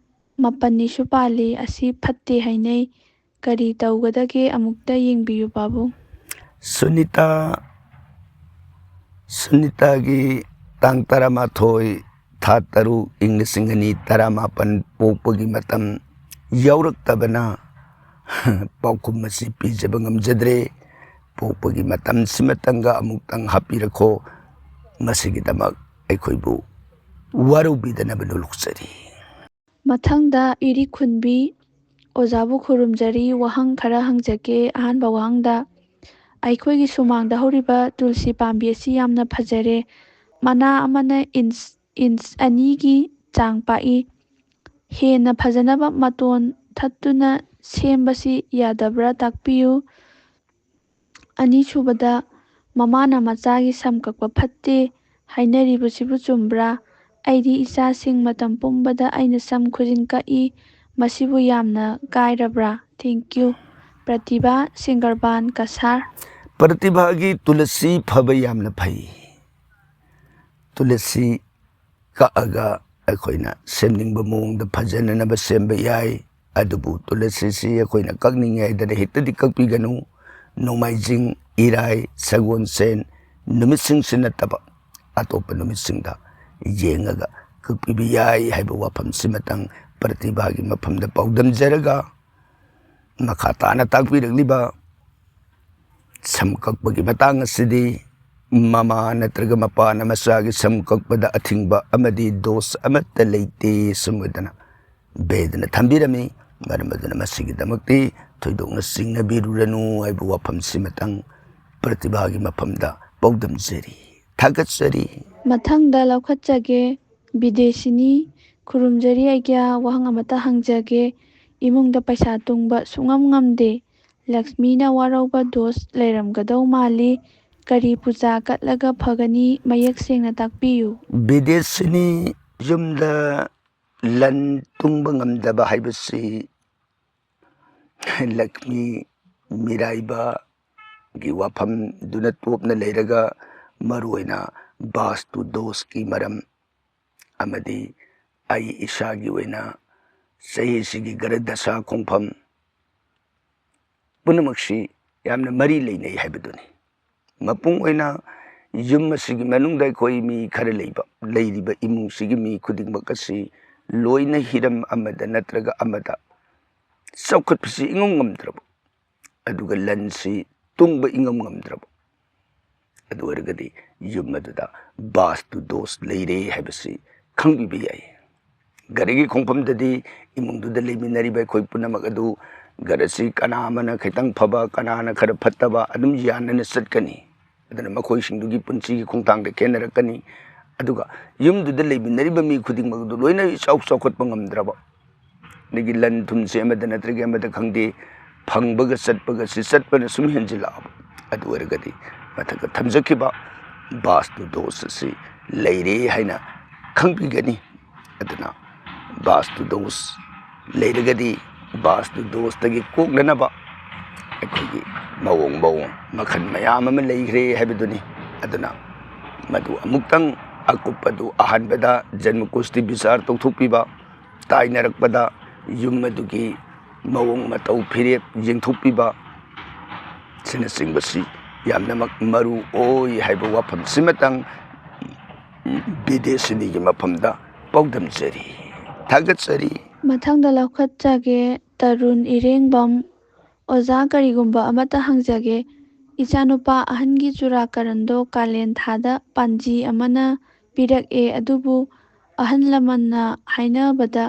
ꯃꯥꯄꯟꯅꯤꯁꯨ ꯄꯥꯜꯂꯤ ꯑꯁꯤ ꯐꯠꯇꯦ ꯍꯥꯏꯅꯩ ꯀꯔꯤ ꯇꯧꯒꯗꯒꯦ ꯑꯃꯨꯛꯇ ꯌꯦꯡꯕꯤꯌꯨ ꯄꯥꯕꯨꯡ ꯁꯨꯅꯤꯇꯥꯒꯤ ꯇꯥꯡ 13 ꯊꯥ 3 ꯏꯪ 2017 ꯄꯣꯛꯄꯒꯤ ꯃꯇꯝ ꯌꯥꯎꯔꯛꯇꯕꯅ ꯄꯥꯎꯈꯨꯝ ꯑꯁꯤ ꯄꯤꯖꯕ ꯉꯝꯖꯗ꯭ꯔꯦ ꯄꯣꯛꯄꯒꯤ ꯃꯇꯝꯁꯤꯃꯇꯪꯒ ꯑꯃꯨꯛꯇꯪ ꯍꯥꯞꯄꯤꯔꯈꯣ ꯃꯁꯤꯒꯤꯗꯃꯛ ꯑꯩꯈꯣꯏꯕꯨ ꯋꯥꯔꯧꯕꯤꯗꯅꯕ ꯅꯣꯜꯂꯨꯛꯆꯔꯤ ꯃꯊꯪꯗ ꯏꯔꯤꯈꯨꯟꯕꯤ ꯑꯣꯖꯥꯕꯨ ꯈꯨꯔꯨꯝꯖꯔꯤ ꯋꯥꯍꯪ ꯈꯔ ꯍꯪꯖꯒꯦ ꯑꯍꯥꯟꯕ ꯋꯥꯍꯪꯗ ꯑꯩꯈꯣꯏꯒꯤ ꯁꯨꯃꯥꯡꯗ ꯍꯧꯔꯤꯕ ꯇꯨꯜꯁꯤ ꯄꯥꯝꯕꯤ ꯑꯁꯤ ꯌꯥꯝꯅ ꯐꯖꯔꯦ ꯃꯅꯥ ꯑꯃꯅ ꯏꯟꯆ 2ꯒꯤ ꯆꯥꯡ ꯄꯥꯛꯏ ꯍꯦꯟꯅ ꯐꯖꯅꯕ ꯃꯇꯣꯟ ꯊꯠꯇꯨꯅ ꯁꯦꯝꯕꯁꯤ ꯌꯥꯗꯕ꯭ꯔꯥ ꯇꯥꯛꯄꯤꯌꯨ ꯑꯅꯤꯁꯨꯕꯗ ꯃꯃꯥꯅ ꯃꯆꯥꯒꯤ ꯁꯝ ꯀꯛꯄ ꯐꯠꯇꯦ ꯍꯥꯏꯅꯔꯤꯕꯁꯤꯕꯨ ꯆꯨꯝꯕ꯭ꯔꯥ ꯑꯩꯗꯤ ꯏꯆꯥꯁꯤꯡ ꯃꯇꯝ ꯄꯨꯝꯕꯗ ꯑꯩꯅ ꯁꯝ ꯈꯨꯖꯤꯟ ꯀꯛꯏ ꯃꯁꯤꯕꯨ ꯌꯥꯝꯅ ꯀꯥꯏꯔꯕ꯭ꯔꯥ ꯊꯦꯡꯀ꯭ꯌꯨ ꯄ꯭ꯔꯇꯤꯚꯥ ꯁꯤꯡꯒꯔꯕꯥꯟ ꯀꯁꯥꯔ ꯄ꯭ꯔꯇꯤꯚꯥꯒꯤ ꯇꯨꯂꯁꯤ ꯐꯕ ꯌꯥꯝꯅ ꯐꯩ ꯇꯨꯂꯁꯤ ꯀꯛꯑꯒ ꯑꯩꯈꯣꯏꯅ ꯁꯦꯝꯅꯤꯡꯕ ꯃꯑꯣꯡꯗ ꯐꯖꯅꯅꯕ ꯁꯦꯝꯕ ꯌꯥꯏ ꯑꯗꯨꯕꯨ ꯇꯨꯂꯁꯤꯁꯤ ꯑꯩꯈꯣꯏꯅ ꯀꯛꯅꯤꯡꯉꯥꯏꯗꯅ ꯍꯦꯛꯇꯗꯤ ꯀꯛꯄꯤꯒꯅꯨ ꯅꯣꯡꯃꯥꯏꯖꯤꯡ ꯏꯔꯥꯏ ꯁꯒꯣꯜꯁꯦꯟ ꯅꯨꯃꯤꯠꯁꯤꯡꯁꯤ ꯅꯠꯇꯕ ꯑꯇꯣꯞꯄ ꯅꯨꯃꯤꯠꯁꯤꯡꯗ ꯌꯦꯡꯉꯒ ꯀꯛꯄꯤꯕ ꯌꯥꯏ ꯍꯥꯏꯕ ꯋꯥꯐꯝꯁꯤꯃꯇꯪ ꯄ꯭ꯔꯇꯤꯚꯥꯒꯤ ꯃꯐꯝꯗ ꯄꯥꯎꯗꯝꯖꯔꯒ ꯃꯈꯥ ꯇꯥꯅ ꯇꯥꯛꯄꯤꯔꯛꯂꯤꯕ ꯁꯝ ꯀꯛꯄꯒꯤ ꯃꯇꯥꯡ ꯑꯁꯤꯗꯤ ꯃꯃꯥ ꯅꯠꯇ꯭ꯔꯒ ꯃꯄꯥꯅ ꯃꯆꯥꯒꯤ ꯁꯝ ꯀꯛꯄꯗ ꯑꯊꯤꯡꯕ ꯑꯃꯗꯤ ꯗꯣꯁ ꯑꯃꯠꯇ ꯂꯩꯇꯦ ꯁꯨꯝꯃꯗꯅ ꯕꯦꯗꯅ ꯊꯝꯕꯤꯔꯝꯃꯤ ꯃꯔꯝ ꯑꯗꯨꯅ ꯃꯁꯤꯒꯤꯗꯃꯛꯇꯤ ꯊꯣꯏꯗꯣꯛꯅ ꯆꯤꯡꯅꯕꯤꯔꯨꯔꯅꯨ ꯍꯥꯏꯕ ꯋꯥꯐꯝꯁꯤꯃꯇꯪ ꯄ꯭ꯔꯇꯤꯚꯥꯒꯤ ꯃꯐꯝꯗ ꯄꯥꯎꯗꯝꯖꯔꯤ ꯊꯥꯒꯠꯆꯔꯤ ꯃꯊꯪꯗ ꯂꯧꯈꯠꯆꯒꯦ ꯕꯤꯗꯦꯁꯤꯅꯤ ꯈꯨꯔꯨꯝꯖꯔꯤ ꯑꯩꯒ꯭ꯌꯥ ꯋꯥꯍꯪ ꯑꯃꯇ ꯍꯪꯖꯒꯦ ꯏꯃꯨꯡꯗ ꯄꯩꯁా ꯇꯨꯡꯕ ꯁꯨꯡꯉꯝ ꯉꯝꯗꯦ ꯂꯛꯁꯃꯤꯅ ꯋꯥꯔꯧꯕ ꯗꯣꯁ ꯂꯩꯔꯝꯒꯗꯧ ꯃꯥꯜꯂꯤ ꯀꯔꯤ ꯄꯨꯖꯥ ꯀꯠꯂꯒ ꯐꯒꯅꯤ ꯃꯌꯦꯛ ꯁꯦꯡꯅ ꯇꯥꯛꯄꯤꯌꯨ ꯕꯤꯗꯦꯁꯤꯅꯤ ꯌꯨꯝꯗ ꯂꯟ ꯇꯨꯡꯕ ꯉꯝꯗꯕ ꯍꯥꯏꯕꯁꯤ ꯂꯛꯁꯃꯤ ꯃꯤꯔꯥꯏꯕꯒꯤ ꯋꯥꯐꯝꯗꯨꯅ ꯇꯣꯞꯅ ꯂꯩꯔꯒ ꯃꯔꯨꯑꯣꯏꯅ ꯕꯥꯁꯇꯨ ꯗꯣꯁꯀꯤ ꯃꯔꯝ ꯑꯃꯗꯤ ꯑꯩ ꯏꯁꯥꯒꯤ ꯑꯣꯏꯅ ꯆꯍꯤꯁꯤꯒꯤ ꯒ꯭ꯔꯍ ꯗꯁꯥ ꯈꯣꯡꯐꯝ ꯄꯨꯝꯅꯃꯛꯁꯤ ꯌꯥꯝꯅ ꯃꯔꯤ ꯂꯩꯅꯩ ꯍꯥꯏꯕꯗꯨꯅꯤ ꯃꯄꯨꯡ ꯑꯣꯏꯅ ꯌꯨꯝ ꯑꯁꯤꯒꯤ ꯃꯅꯨꯡꯗ ꯑꯩꯈꯣꯏ ꯃꯤ ꯈꯔ ꯂꯩꯔꯤꯕ ꯏꯃꯨꯡꯁꯤꯒꯤ ꯃꯤ ꯈꯨꯗꯤꯡꯃꯛ ꯑꯁꯤ ꯂꯣꯏꯅ ꯍꯤꯔꯝ ꯑꯃꯗ ꯅꯠꯇ꯭ꯔꯒ ꯑꯃꯗ ꯆꯥꯎꯈꯠꯄꯁꯤ ꯏꯉꯝ ꯉꯝꯗ꯭ꯔꯕ ꯑꯗꯨꯒ ꯂꯟꯁꯤ ꯇꯨꯡꯕ ꯏꯉꯝ ꯉꯝꯗ꯭ꯔꯕ ꯑꯗꯨ ꯑꯣꯏꯔꯒꯗꯤ ꯌꯨꯝ ꯑꯗꯨꯗ ꯕꯥꯁꯇꯨ ꯗꯣꯁ ꯂꯩꯔꯦ ꯍꯥꯏꯕꯁꯤ ꯈꯪꯕꯤꯕ ꯌꯥꯏ ꯒꯔꯒꯤ ꯈꯣꯡꯐꯝꯗꯗꯤ ꯏꯃꯨꯡꯗꯨꯗ ꯂꯩꯃꯤꯟꯅꯔꯤꯕ ꯑꯩꯈꯣꯏ ꯄꯨꯝꯅꯃꯛ ꯑꯗꯨ ꯒꯔꯁꯤ ꯀꯅꯥ ꯑꯃꯅ ꯈꯤꯇꯪ ꯐꯕ ꯀꯅꯥꯅ ꯈꯔ ꯐꯠꯇꯕ ꯑꯗꯨꯝ ꯌꯥꯟꯅꯅ ꯆꯠꯀꯅꯤ ꯑꯗꯨꯅ ꯃꯈꯣꯏꯁꯤꯡꯗꯨꯒꯤ ꯄꯨꯟꯁꯤꯒꯤ ꯈꯣꯡꯊꯥꯡꯗ ꯈꯦꯠꯅꯔꯛꯀꯅꯤ ꯑꯗꯨꯒ ꯌꯨꯝꯗꯨꯗ ꯂꯩꯃꯤꯟꯅꯔꯤꯕ ꯃꯤ ꯈꯨꯗꯤꯡꯃꯛ ꯑꯗꯨ ꯂꯣꯏꯅ ꯆꯥꯎꯈꯠꯄ ꯉꯝꯗ꯭ꯔꯕ ꯑꯗꯒꯤ ꯂꯟ ꯊꯨꯝꯁꯦ ꯑꯃꯗ ꯅꯠꯇ꯭ꯔꯒ ꯑꯃꯗ ꯈꯪꯗꯦ ꯐꯪꯕꯒ ꯆꯠꯄꯒꯁꯤ ꯆꯠꯄꯅ ꯁꯨꯝ ꯍꯦꯟꯖꯤꯜꯂꯛꯑꯕ ꯑꯗꯨ ꯑꯣꯏꯔꯒꯗꯤ ꯃꯊꯛꯇ ꯊꯝꯖꯈꯤꯕ ꯕꯥꯁꯇꯨ ꯗꯣꯁ ꯑꯁꯤ ꯂꯩꯔꯦ ꯍꯥꯏꯅ ꯈꯪꯕꯤꯒꯅꯤ ꯑꯗꯨꯅ ꯕꯥꯁꯇꯨ ꯗꯣꯁ ꯂꯩꯔꯒꯗꯤ ꯕꯥꯁꯇꯨ ꯗꯣꯁꯇꯒꯤ ꯀꯣꯛꯅꯅꯕ ꯑꯩꯈꯣꯏꯒꯤ ꯃꯑꯣꯡ ꯃꯈꯜ ꯃꯌꯥꯝ ꯑꯃ ꯂꯩꯈ꯭ꯔꯦ ꯍꯥꯏꯕꯗꯨꯅꯤ ꯑꯗꯨꯅ ꯃꯗꯨ ꯑꯃꯨꯛꯇꯪ ꯑꯀꯨꯞꯄꯗꯨ ꯑꯍꯥꯟꯕꯗ ꯖꯟꯃꯀꯨꯁꯇꯤ ꯕꯤꯆꯥꯔ ꯇꯧꯊꯣꯛꯄꯤꯕ ꯇꯥꯏꯅꯔꯛꯄꯗ ꯌꯨꯝ ꯑꯗꯨꯒꯤ ꯃꯑꯣꯡ ꯃꯇꯧ ꯐꯤꯔꯦꯞ ꯌꯦꯡꯊꯣꯛꯄꯤꯕ ꯁꯤꯅꯆꯤꯡꯕꯁꯤ ꯌꯥꯝꯅꯃꯛ ꯃꯔꯨ ꯑꯣꯏ ꯍꯥꯏꯕ ꯋꯥꯐꯝꯁꯤꯃꯇꯪ ꯕꯤꯗꯦꯁꯤꯅꯤꯒꯤ ꯃꯐꯝꯗ ꯄꯥꯎꯗꯝꯖꯔꯤ ꯊꯥꯒꯠꯆꯔꯤ ꯃꯊꯪꯗ ꯂꯧꯈꯠꯆꯒꯦ ꯇꯔꯨꯟ ꯏꯔꯦꯡꯕꯝ ꯑꯣꯖꯥ ꯀꯔꯤꯒꯨꯝꯕ ꯑꯃꯇ ꯍꯪꯖꯒꯦ ꯏꯆꯥꯅꯨꯄꯥ ꯑꯍꯟꯒꯤ ꯆꯨꯔꯥꯀꯔꯟꯗꯣ ꯀꯥꯂꯦꯟ ꯊꯥꯗ ꯄꯥꯟꯖꯤ ꯑꯃꯅ ꯄꯤꯔꯛꯑꯦ ꯑꯗꯨꯕꯨ ꯑꯍꯜ ꯂꯃꯟꯅ ꯍꯥꯏꯅꯕꯗ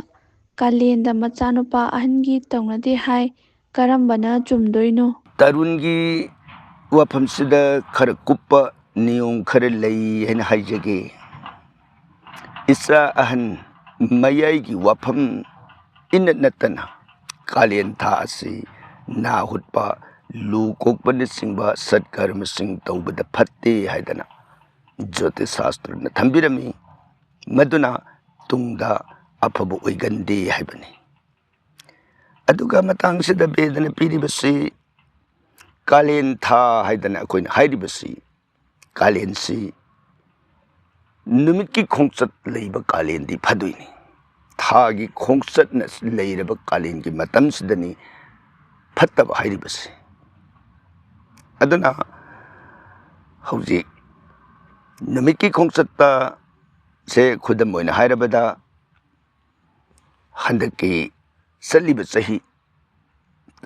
ꯀꯥꯂꯦꯟꯗ ꯃꯆꯥꯅꯨꯄꯥ ꯑꯍꯟꯒꯤ ꯇꯧꯅꯗꯦ ꯍꯥꯏ ꯀꯔꯝꯕꯅ ꯆꯨꯝꯗꯣꯏꯅꯣ ꯇꯔꯨꯟꯒꯤ ꯋꯥꯐꯝꯁꯤꯗ ꯈꯔ ꯀꯨꯞꯄ ꯅꯤꯌꯣꯝ ꯈꯔ ꯂꯩ ꯍꯥꯏꯅ ꯍꯥꯏꯖꯒꯦ ꯏꯆꯥ ꯑꯍꯟ ꯃꯌꯥꯏꯒꯤ ꯋꯥꯐꯝ ꯏꯅꯠ ꯅꯠꯇꯅ ꯀꯥꯂꯦꯟ ꯊꯥ ꯑꯁꯤ ꯅꯥ ꯍꯨꯠꯄ ꯂꯨ ꯀꯣꯛꯄꯅꯆꯤꯡꯕ ꯁꯠꯀꯔꯃꯁꯤꯡ ꯇꯧꯕꯗ ꯐꯠꯇꯦ ꯍꯥꯏꯗꯅ ꯖ꯭ꯌꯣꯇꯤꯁ ꯁꯥꯁꯇ꯭ꯔꯅ ꯊꯝꯕꯤꯔꯝꯃꯤ ꯃꯗꯨꯅ ꯇꯨꯡꯗ ꯑꯐꯕ ꯑꯣꯏꯒꯟꯗꯦ ꯍꯥꯏꯕꯅꯤ ꯑꯗꯨꯒ ꯃꯇꯥꯡꯁꯤꯗ ꯕꯦꯗꯅ ꯄꯤꯔꯤꯕꯁꯤ ꯀꯥꯂꯦꯟ ꯊꯥ ꯍꯥꯏꯗꯅ ꯑꯩꯈꯣꯏꯅ ꯍꯥꯏꯔꯤꯕꯁꯤ ꯀꯥꯂꯦꯟꯁꯤ ꯅꯨꯃꯤꯠꯀꯤ ꯈꯣꯡꯆꯠ ꯂꯩꯕ ꯀꯥꯂꯦꯟꯗꯤ ꯐꯗꯣꯏꯅꯤ ꯊꯥꯒꯤ ꯈꯣꯡꯆꯠꯅ ꯂꯩꯔꯕ ꯀꯥꯂꯦꯟꯒꯤ ꯃꯇꯝꯁꯤꯗꯅꯤ ꯐꯠꯇꯕ ꯍꯥꯏꯔꯤꯕꯁꯤ ꯑꯗꯨꯅ ꯍꯧꯖꯤꯛ ꯅꯨꯃꯤꯠꯀꯤ ꯈꯣꯡꯆꯠꯇ ꯁꯦ ꯈꯨꯗꯝ ꯑꯣꯏꯅ ꯍꯥꯏꯔꯕꯗ ꯍꯟꯗꯛꯀꯤ ꯆꯠꯂꯤꯕ ꯆꯍꯤ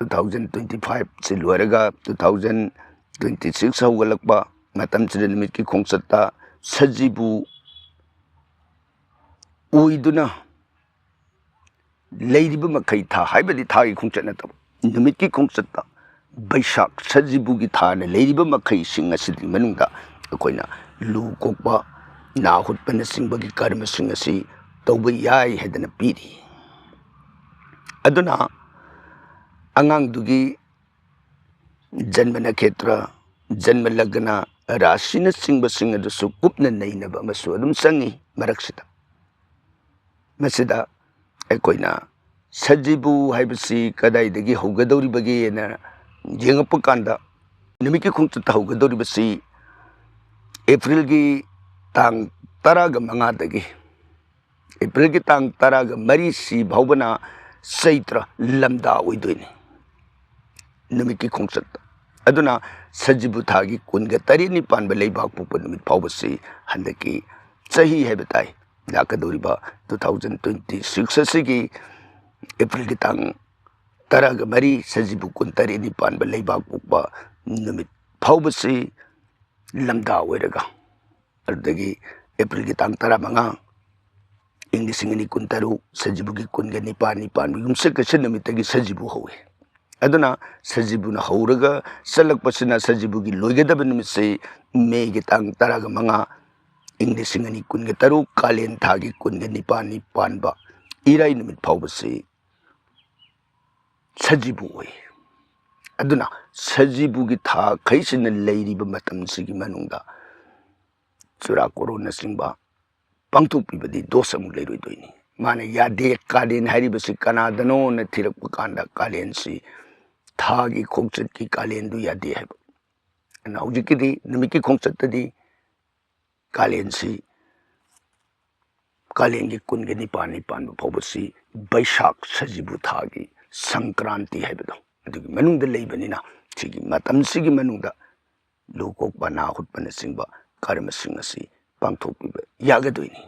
2025 ꯁꯤ ꯂꯣꯏꯔꯒ 2026 ꯍꯧꯒꯠꯂꯛꯄ ꯃꯇꯝꯁꯤꯗ ꯅꯨꯃꯤꯠꯀꯤ ꯈꯣꯡꯆꯠꯇ ꯁꯖꯤꯕꯨ ꯑꯣꯏꯗꯨꯅ ꯂꯩꯔꯤꯕ ꯃꯈꯩ ꯊꯥ ꯍꯥꯏꯕꯗꯤ ꯊꯥꯒꯤ ꯈꯣꯡꯆꯠ ꯅꯠꯇꯕ ꯅꯨꯃꯤꯠꯀꯤ ꯈꯣꯡꯆꯠꯇ ꯕꯩꯁꯥꯈ ꯁꯖꯤꯕꯨꯒꯤ ꯊꯥꯅ ꯂꯩꯔꯤꯕ ꯃꯈꯩꯁꯤꯡ ꯑꯁꯤꯒꯤ ꯃꯅꯨꯡꯗ ꯑꯩꯈꯣꯏꯅ ꯂꯨ ꯀꯣꯛꯄ ꯅꯥ ꯍꯨꯠꯄꯅꯆꯤꯡꯕꯒꯤ ꯀꯔꯃꯁꯤꯡ ꯑꯁꯤ ꯇꯧꯕ ꯌꯥꯏ ꯍꯥꯏꯗꯅ ꯄꯤꯔꯤ ꯑꯗꯨꯅ ꯑꯉꯥꯡꯗꯨꯒꯤ ꯖꯟꯃ ꯅꯈꯦꯇ꯭ꯔ ꯖꯟꯃ ꯂꯒꯅ ꯔꯥꯁꯤꯅꯆꯤꯡꯕꯁꯤꯡ ꯑꯗꯨꯁꯨ ꯀꯨꯞꯅ ꯅꯩꯅꯕ ꯑꯃꯁꯨ ꯑꯗꯨꯝ ꯆꯪꯏ ꯃꯔꯛꯁꯤꯗ ꯃꯁꯤꯗ ꯑꯩꯈꯣꯏꯅ ꯁꯖꯤꯕꯨ ꯍꯥꯏꯕꯁꯤ ꯀꯗꯥꯏꯗꯒꯤ ꯍꯧꯒꯗꯧꯔꯤꯕꯒꯦꯅ ꯌꯦꯡꯉꯛꯄ ꯀꯥꯟꯗ ꯅꯨꯃꯤꯠꯀꯤ ꯈꯣꯡꯆꯠꯇ ꯍꯧꯒꯗꯧꯔꯤꯕꯁꯤ ꯑꯦꯄ꯭ꯔꯤꯜꯒꯤ ꯇꯥꯡ 15 ꯑꯦꯄ꯭ꯔꯤꯜꯒꯤ ꯇꯥꯡ 14 ꯐꯥꯎꯕꯅ ꯆꯩꯇ꯭ꯔ ꯂꯝꯗꯥ ꯑꯣꯏꯗꯣꯏꯅꯤ ꯅꯨꯃꯤꯠꯀꯤ ꯈꯣꯡꯆꯠꯇ ꯑꯗꯨꯅ ꯁꯖꯤꯕꯨ ꯊꯥꯒꯤ 28ꯅꯤ ꯄꯥꯟꯕ ꯂꯩꯕꯥꯛ ꯄꯣꯛꯄ ꯅꯨꯃꯤꯠ ꯐꯥꯎꯕꯁꯤ ꯍꯟꯗꯛꯀꯤ ꯆꯍꯤ ꯍꯥꯏꯕ ꯇꯥꯏ ꯂꯥꯛꯀꯗꯧꯔꯤꯕ 2026 ꯑꯁꯤꯒꯤ ꯑꯦꯄ꯭ꯔꯤꯜꯒꯤ ꯇꯥꯡ 14 ꯁꯖꯤꯕꯨ 28ꯅꯤ ꯄꯥꯟꯕ ꯂꯩꯕꯥꯛ ꯄꯣꯛꯄ ꯅꯨꯃꯤꯠ ꯐꯥꯎꯕꯁꯤ ꯂꯝꯗꯥ ꯑꯣꯏꯔꯒ ꯑꯗꯨꯗꯒꯤ ꯑꯦꯄ꯭ꯔꯤꯜꯒꯤ ꯇꯥꯡ 15 ꯏꯪ 2023 ꯁꯖꯤꯕꯨꯒꯤ 29ꯅꯤ ꯄꯥꯟꯕ ꯌꯨꯝꯁꯀꯩꯁ ꯅꯨꯃꯤꯠꯇꯒꯤ ꯁꯖꯤꯕꯨ ꯍꯧꯏ ꯑꯗꯨꯅ ꯁꯖꯤꯕꯨꯅ ꯍꯧꯔꯒ ꯆꯠꯂꯛꯄꯁꯤꯅ ꯁꯖꯤꯕꯨꯒꯤ ꯂꯣꯏꯒꯗꯕ ꯅꯨꯃꯤꯠꯁꯤ ꯃꯦꯒꯤ ꯇꯥꯡ 15 ꯏꯪ 2023 ꯀꯥꯂꯦꯟ ꯊꯥꯒꯤ 29ꯅꯤ ꯄꯥꯟꯕ ꯏꯔꯥꯏ ꯅꯨꯃꯤꯠ ꯐꯥꯎꯕꯁꯤ ꯁꯖꯤꯕꯨ ꯑꯣꯏ ꯑꯗꯨꯅ ꯁꯖꯤꯕꯨꯒꯤ ꯊꯥꯈꯩꯁꯤꯅ ꯂꯩꯔꯤꯕ ꯃꯇꯝꯁꯤꯒꯤ ꯃꯅꯨꯡꯗ ꯆꯨꯔꯥꯀꯣꯔꯣꯟꯅꯆꯤꯡꯕ ꯄꯥꯡꯊꯣꯛꯄꯤꯕꯗꯤ ꯗꯣꯁ ꯑꯃꯨꯛ ꯂꯩꯔꯣꯏꯗꯣꯏꯅꯤ ꯃꯥꯅ ꯌꯥꯗꯦ ꯀꯥꯂꯦꯟ ꯍꯥꯏꯔꯤꯕꯁꯤ ꯀꯅꯥꯗꯅꯣꯅ ꯊꯤꯔꯛꯄ ꯀꯥꯟꯗ ꯀꯥꯂꯦꯟꯁꯤ ꯊꯥꯒꯤ ꯈꯣꯡꯆꯠꯀꯤ ꯀꯥꯂꯦꯟꯗꯨ ꯌꯥꯗꯦ ꯍꯥꯏꯕ ꯑꯗꯨꯅ ꯍꯧꯖꯤꯛꯀꯤꯗꯤ ꯅꯨꯃꯤꯠꯀꯤ ꯈꯣꯡꯆꯠꯇꯗꯤ ꯀꯥꯂꯦꯟꯁꯤ ꯀꯥꯂꯦꯟꯒꯤ 29ꯅꯤ ꯄꯥꯟꯕ ꯐꯥꯎꯕꯁꯤ ꯕꯩꯁꯥꯈ ꯁꯖꯤꯕꯨ ꯊꯥꯒꯤ ꯁꯪꯀ꯭ꯔꯥꯟꯇꯤ ꯍꯥꯏꯕꯗꯣ ꯑꯗꯨꯒꯤ ꯃꯅꯨꯡꯗ ꯂꯩꯕꯅꯤꯅ ꯁꯤꯒꯤ ꯃꯇꯝꯁꯤꯒꯤ ꯃꯅꯨꯡꯗ ꯂꯨ ꯀꯣꯛꯄ ꯅꯥ ꯍꯨꯠꯄꯅꯆꯤꯡꯕ ꯀꯔꯃꯁꯤꯡ ꯑꯁꯤ ꯄꯥꯡꯊꯣꯛꯄꯤꯕ ꯌꯥꯒꯗꯣꯏꯅꯤ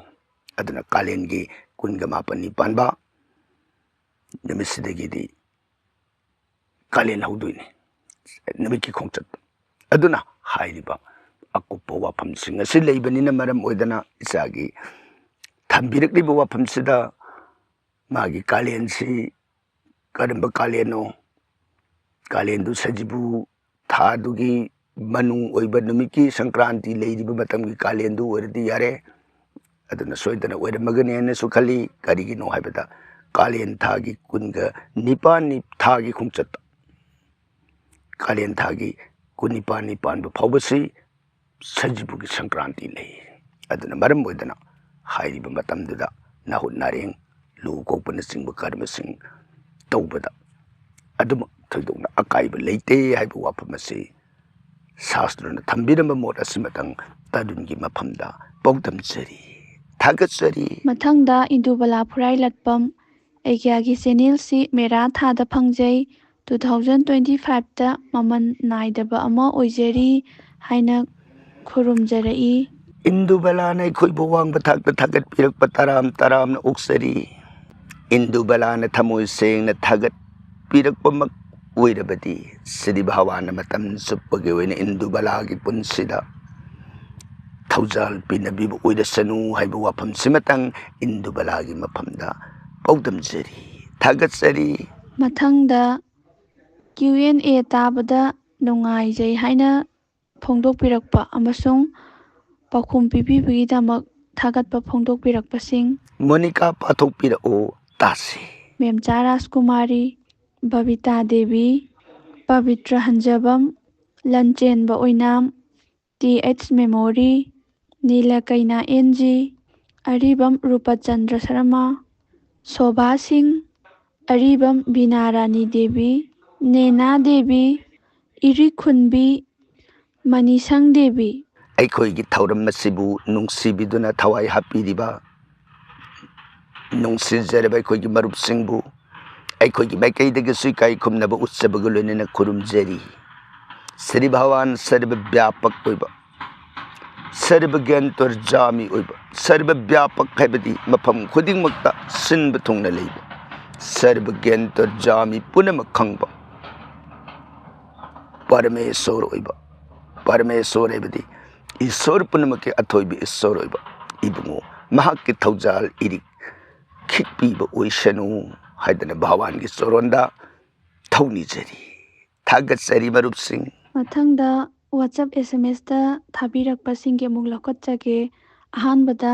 ꯑꯗꯨꯅ ꯀꯥꯂꯦꯟꯒꯤ 28ꯅꯤ ꯄꯥꯟꯕ ꯅꯨꯃꯤꯠꯁꯤꯗꯒꯤꯗꯤ ꯀꯥꯂꯦꯟ ꯍꯧꯗꯣꯏꯅꯤ ꯅꯨꯃꯤꯠꯀꯤ ꯈꯣꯡꯆꯠꯇ ꯑꯗꯨꯅ ꯍꯥꯏꯔꯤꯕ ꯑꯀꯨꯞꯄ ꯋꯥꯐꯝꯁꯤꯡ ꯑꯁꯤ ꯂꯩꯕꯅꯤꯅ ꯃꯔꯝ ꯑꯣꯏꯗꯅ ꯏꯆꯥꯒꯤ ꯊꯝꯕꯤꯔꯛꯂꯤꯕ ꯋꯥꯐꯝꯁꯤꯗ ꯃꯥꯒꯤ ꯀꯥꯂꯦꯟꯁꯤ ꯀꯔꯝꯕ ꯀꯥꯂꯦꯟꯅꯣ ꯀꯥꯂꯦꯟꯗꯨ ꯁꯖꯤꯕꯨ ꯊꯥꯗꯨꯒꯤ ꯃꯅꯨꯡ ꯑꯣꯏꯕ ꯅꯨꯃꯤꯠꯀꯤ ꯁꯪꯀ꯭ꯔꯥꯟꯇꯤ ꯂꯩꯔꯤꯕ ꯃꯇꯝꯒꯤ ꯀꯥꯂꯦꯟꯗꯨ ꯑꯣꯏꯔꯗꯤ ꯌꯥꯔꯦ ꯑꯗꯨꯅ ꯁꯣꯏꯗꯅ ꯑꯣꯏꯔꯝꯃꯒꯅꯤ ꯍꯥꯏꯅꯁꯨ ꯈꯜꯂꯤ ꯀꯔꯤꯒꯤꯅꯣ ꯍꯥꯏꯕꯗ ꯀꯥꯂꯦꯟ ꯊꯥꯒꯤ 29ꯅꯤ ꯊꯥꯒꯤ ꯈꯣꯡꯆꯠꯇ ꯀꯥꯂꯦꯟ ꯊꯥꯒꯤ 29ꯅꯤ ꯄꯥꯟꯕ ꯐꯥꯎꯕꯁꯤ ꯁꯖꯤꯕꯨꯒꯤ ꯁꯪꯀ꯭ꯔꯥꯟꯇꯤ ꯂꯩ ꯑꯗꯨꯅ ꯃꯔꯝ ꯑꯣꯏꯗꯅ ꯍꯥꯏꯔꯤꯕ ꯃꯇꯝꯗꯨꯗ ꯅꯥꯍꯨꯠ ꯅꯥꯔꯦꯡ ꯂꯨ ꯀꯣꯛꯄꯅꯆꯤꯡꯕ ꯀꯔꯃꯁꯤꯡ ꯇꯧꯕꯗ ꯑꯗꯨꯃꯛ ꯊꯣꯏꯗꯣꯛꯅ ꯑꯀꯥꯏꯕ ꯂꯩꯇꯦ ꯍꯥꯏꯕ ꯋꯥꯐꯝ ꯑꯁꯤ ꯁꯥꯁꯇ꯭ꯔꯅ ꯊꯝꯕꯤꯔꯝꯕ ꯃꯣꯠ ꯑꯁꯤꯃꯇꯪ ꯇꯔꯨꯟꯒꯤ ꯃꯐꯝꯗ ꯄꯥꯎꯗꯝꯖꯔꯤ ꯊꯥꯒꯠꯆꯔꯤ ꯃꯊꯪꯗ ꯏꯟꯗꯨꯕꯂꯥ ꯐꯨꯔꯥꯏꯂꯠꯄꯝ ꯑꯩꯒ꯭ꯌꯥꯒꯤ ꯆꯦꯅꯦꯜꯁꯤ ꯃꯦꯔꯥ ꯊꯥꯗ ꯐꯪꯖꯩ 2025ꯇ ꯃꯃꯜ ꯅꯥꯏꯗꯕ ꯑꯃ ꯑꯣꯏꯖꯔꯤ ꯍꯥꯏꯅ ꯈꯨꯔꯨꯝꯖꯔꯛꯏ ꯏꯟꯗꯨꯕꯂꯥꯅ ꯑꯩꯈꯣꯏꯕꯨ ꯋꯥꯡꯕ ꯊꯥꯛꯇ ꯊꯥꯒꯠꯄꯤꯔꯛꯄ ꯇꯔꯥꯝꯅ ꯑꯣꯛꯆꯔꯤ ꯏꯟꯗꯨꯕꯂꯥꯅ ꯊꯃꯣꯏ ꯁꯦꯡꯅ ꯊꯥꯒꯠꯄꯤꯔꯛꯄꯃꯛ ꯑꯣꯏꯔꯕꯗꯤ ꯁꯤꯗꯤ ꯚꯒꯋꯥꯟꯅ ꯃꯇꯝ ꯆꯨꯞꯄꯒꯤ ꯑꯣꯏꯅ ꯏꯟꯗꯨꯕꯂꯥꯒꯤ ꯄꯨꯟꯁꯤꯗ ꯊꯧꯖꯥꯜ ꯄꯤꯅꯕꯤꯕ ꯑꯣꯏꯔꯁꯅꯨ ꯍꯥꯏꯕ ꯋꯥꯐꯝꯁꯤꯃꯇꯪ ꯏꯟꯗꯨꯕꯂꯥꯒꯤ ꯃꯐꯝꯗ ꯄꯥꯎꯗꯝꯖꯔꯤ ꯊꯥꯒꯠꯆꯔꯤ ꯃꯊꯪꯗ Q&A ꯇꯥꯕꯗ ꯅꯨꯡꯉꯥꯏꯖꯩ ꯍꯥꯏꯅ ꯐꯣꯡꯗꯣꯛꯄꯤꯔꯛꯄ ꯑꯃꯁꯨꯡ ꯄꯥꯎꯈꯨꯝ ꯄꯤꯕꯤꯕꯒꯤꯗꯃꯛ ꯊꯥꯒꯠꯄ ꯐꯣꯡꯗꯣꯛꯄꯤꯔꯛꯄꯁꯤꯡ ꯃꯣꯅꯤꯀꯥ ꯄꯥꯊꯣꯛꯄꯤꯔꯛꯎ ꯇꯥꯁꯤ ꯃꯦꯝꯆꯥ ꯔꯥꯖꯀꯨꯃꯥꯔꯤ ꯕꯕꯤꯇꯥ ꯗꯦꯕꯤ ꯄꯕꯤꯇ꯭ꯔ ꯍꯟꯖꯕꯝ ꯂꯟꯆꯦꯟꯕ ꯑꯣꯏꯅꯥꯝ TH ꯃꯦꯃꯣꯔꯤ ꯅꯤꯂꯀꯩꯅꯥ NG ꯑꯔꯤꯕꯝ ꯔꯨꯄꯆꯟꯗ꯭ꯔ ꯁꯔꯃ ꯁꯣꯚꯥ ꯁꯤꯡ, ꯑꯔꯤꯕꯝ ꯕꯤꯅꯥ ꯔꯥꯅꯤ ꯗꯦꯕꯤ, ꯅꯦꯅꯥ ꯗꯦꯕꯤ, ꯏꯔꯤꯈꯨꯟꯕꯤ ꯃꯅꯤꯁꯪ ꯗꯦꯕꯤ꯫ ꯑꯩꯈꯣꯏꯒꯤ ꯊꯧꯔꯝ ꯑꯁꯤꯕꯨ ꯅꯨꯡꯁꯤꯕꯤꯗꯨꯅ ꯊꯋꯥꯏ ꯍꯥꯞꯄꯤꯔꯤꯕ ꯅꯨꯡꯁꯤꯖꯔꯕ ꯑꯩꯈꯣꯏꯒꯤ ꯃꯔꯨꯞꯁꯤꯡꯕꯨ ꯑꯩꯈꯣꯏꯒꯤ ꯃꯥꯏꯀꯩꯗꯒꯤꯁꯨ ꯏꯀꯥꯏ ꯈꯨꯝꯅꯕ ꯎꯠꯆꯕꯒ ꯂꯣꯏꯅꯅ ꯈꯨꯔꯨꯝꯖꯔꯤ꯫ ꯁ꯭ꯔꯤ ꯚꯒꯋꯥꯟ ꯁꯔꯕ ꯕ꯭ꯌꯥꯄꯛ ꯑꯣꯏꯕ, ꯁꯔꯕ ꯒ꯭ꯌꯥꯟꯇꯔꯖꯥꯃꯤ ꯑꯣꯏꯕ, ꯁꯔꯕ ꯕ꯭ꯌꯥꯄꯛ ꯍꯥꯏꯕꯗꯤ ꯃꯐꯝ ꯈꯨꯗꯤꯡꯃꯛꯇ ꯁꯤꯟꯕ ꯊꯨꯡꯅ ꯂꯩꯕ, ꯁꯔꯕ ꯒ꯭ꯌꯥꯟꯇꯔꯖꯥꯃꯤ ꯄꯨꯝꯅꯃꯛ ꯈꯪꯕ ꯄꯔꯃꯦꯁꯣꯔ ꯑꯣꯏꯕ, ꯄꯔꯃꯦꯁꯣꯔ ꯍꯥꯏꯕꯗꯤ ꯏꯁꯣꯔ ꯄꯨꯝꯅꯃꯛꯀꯤ ꯑꯊꯣꯏꯕ ꯏꯁꯣꯔ ꯑꯣꯏꯕ ꯏꯕꯨꯡꯉꯣ ꯃꯍꯥꯛꯀꯤ ꯊꯧꯖꯥꯜ ꯏꯔꯤꯛ ꯈꯤꯠꯄꯤꯕ ꯑꯣꯏꯁꯅꯨ ꯍꯥꯏꯗꯅ ꯚꯒꯋꯥꯟꯒꯤ ꯆꯣꯔꯣꯟꯗ ꯊꯧꯅꯤꯖꯔꯤ, ꯊꯥꯒꯠꯆꯔꯤ ꯃꯔꯨꯞꯁꯤꯡ꯫ ꯃꯊꯪꯗ ꯋꯥꯆꯞ SMS ꯗ ꯊꯥꯕꯤꯔꯛꯄꯁꯤꯡꯒꯤ ꯑꯃꯨꯛ ꯂꯧꯈꯠꯆꯒꯦ꯫ ꯑꯍꯥꯟꯕꯗ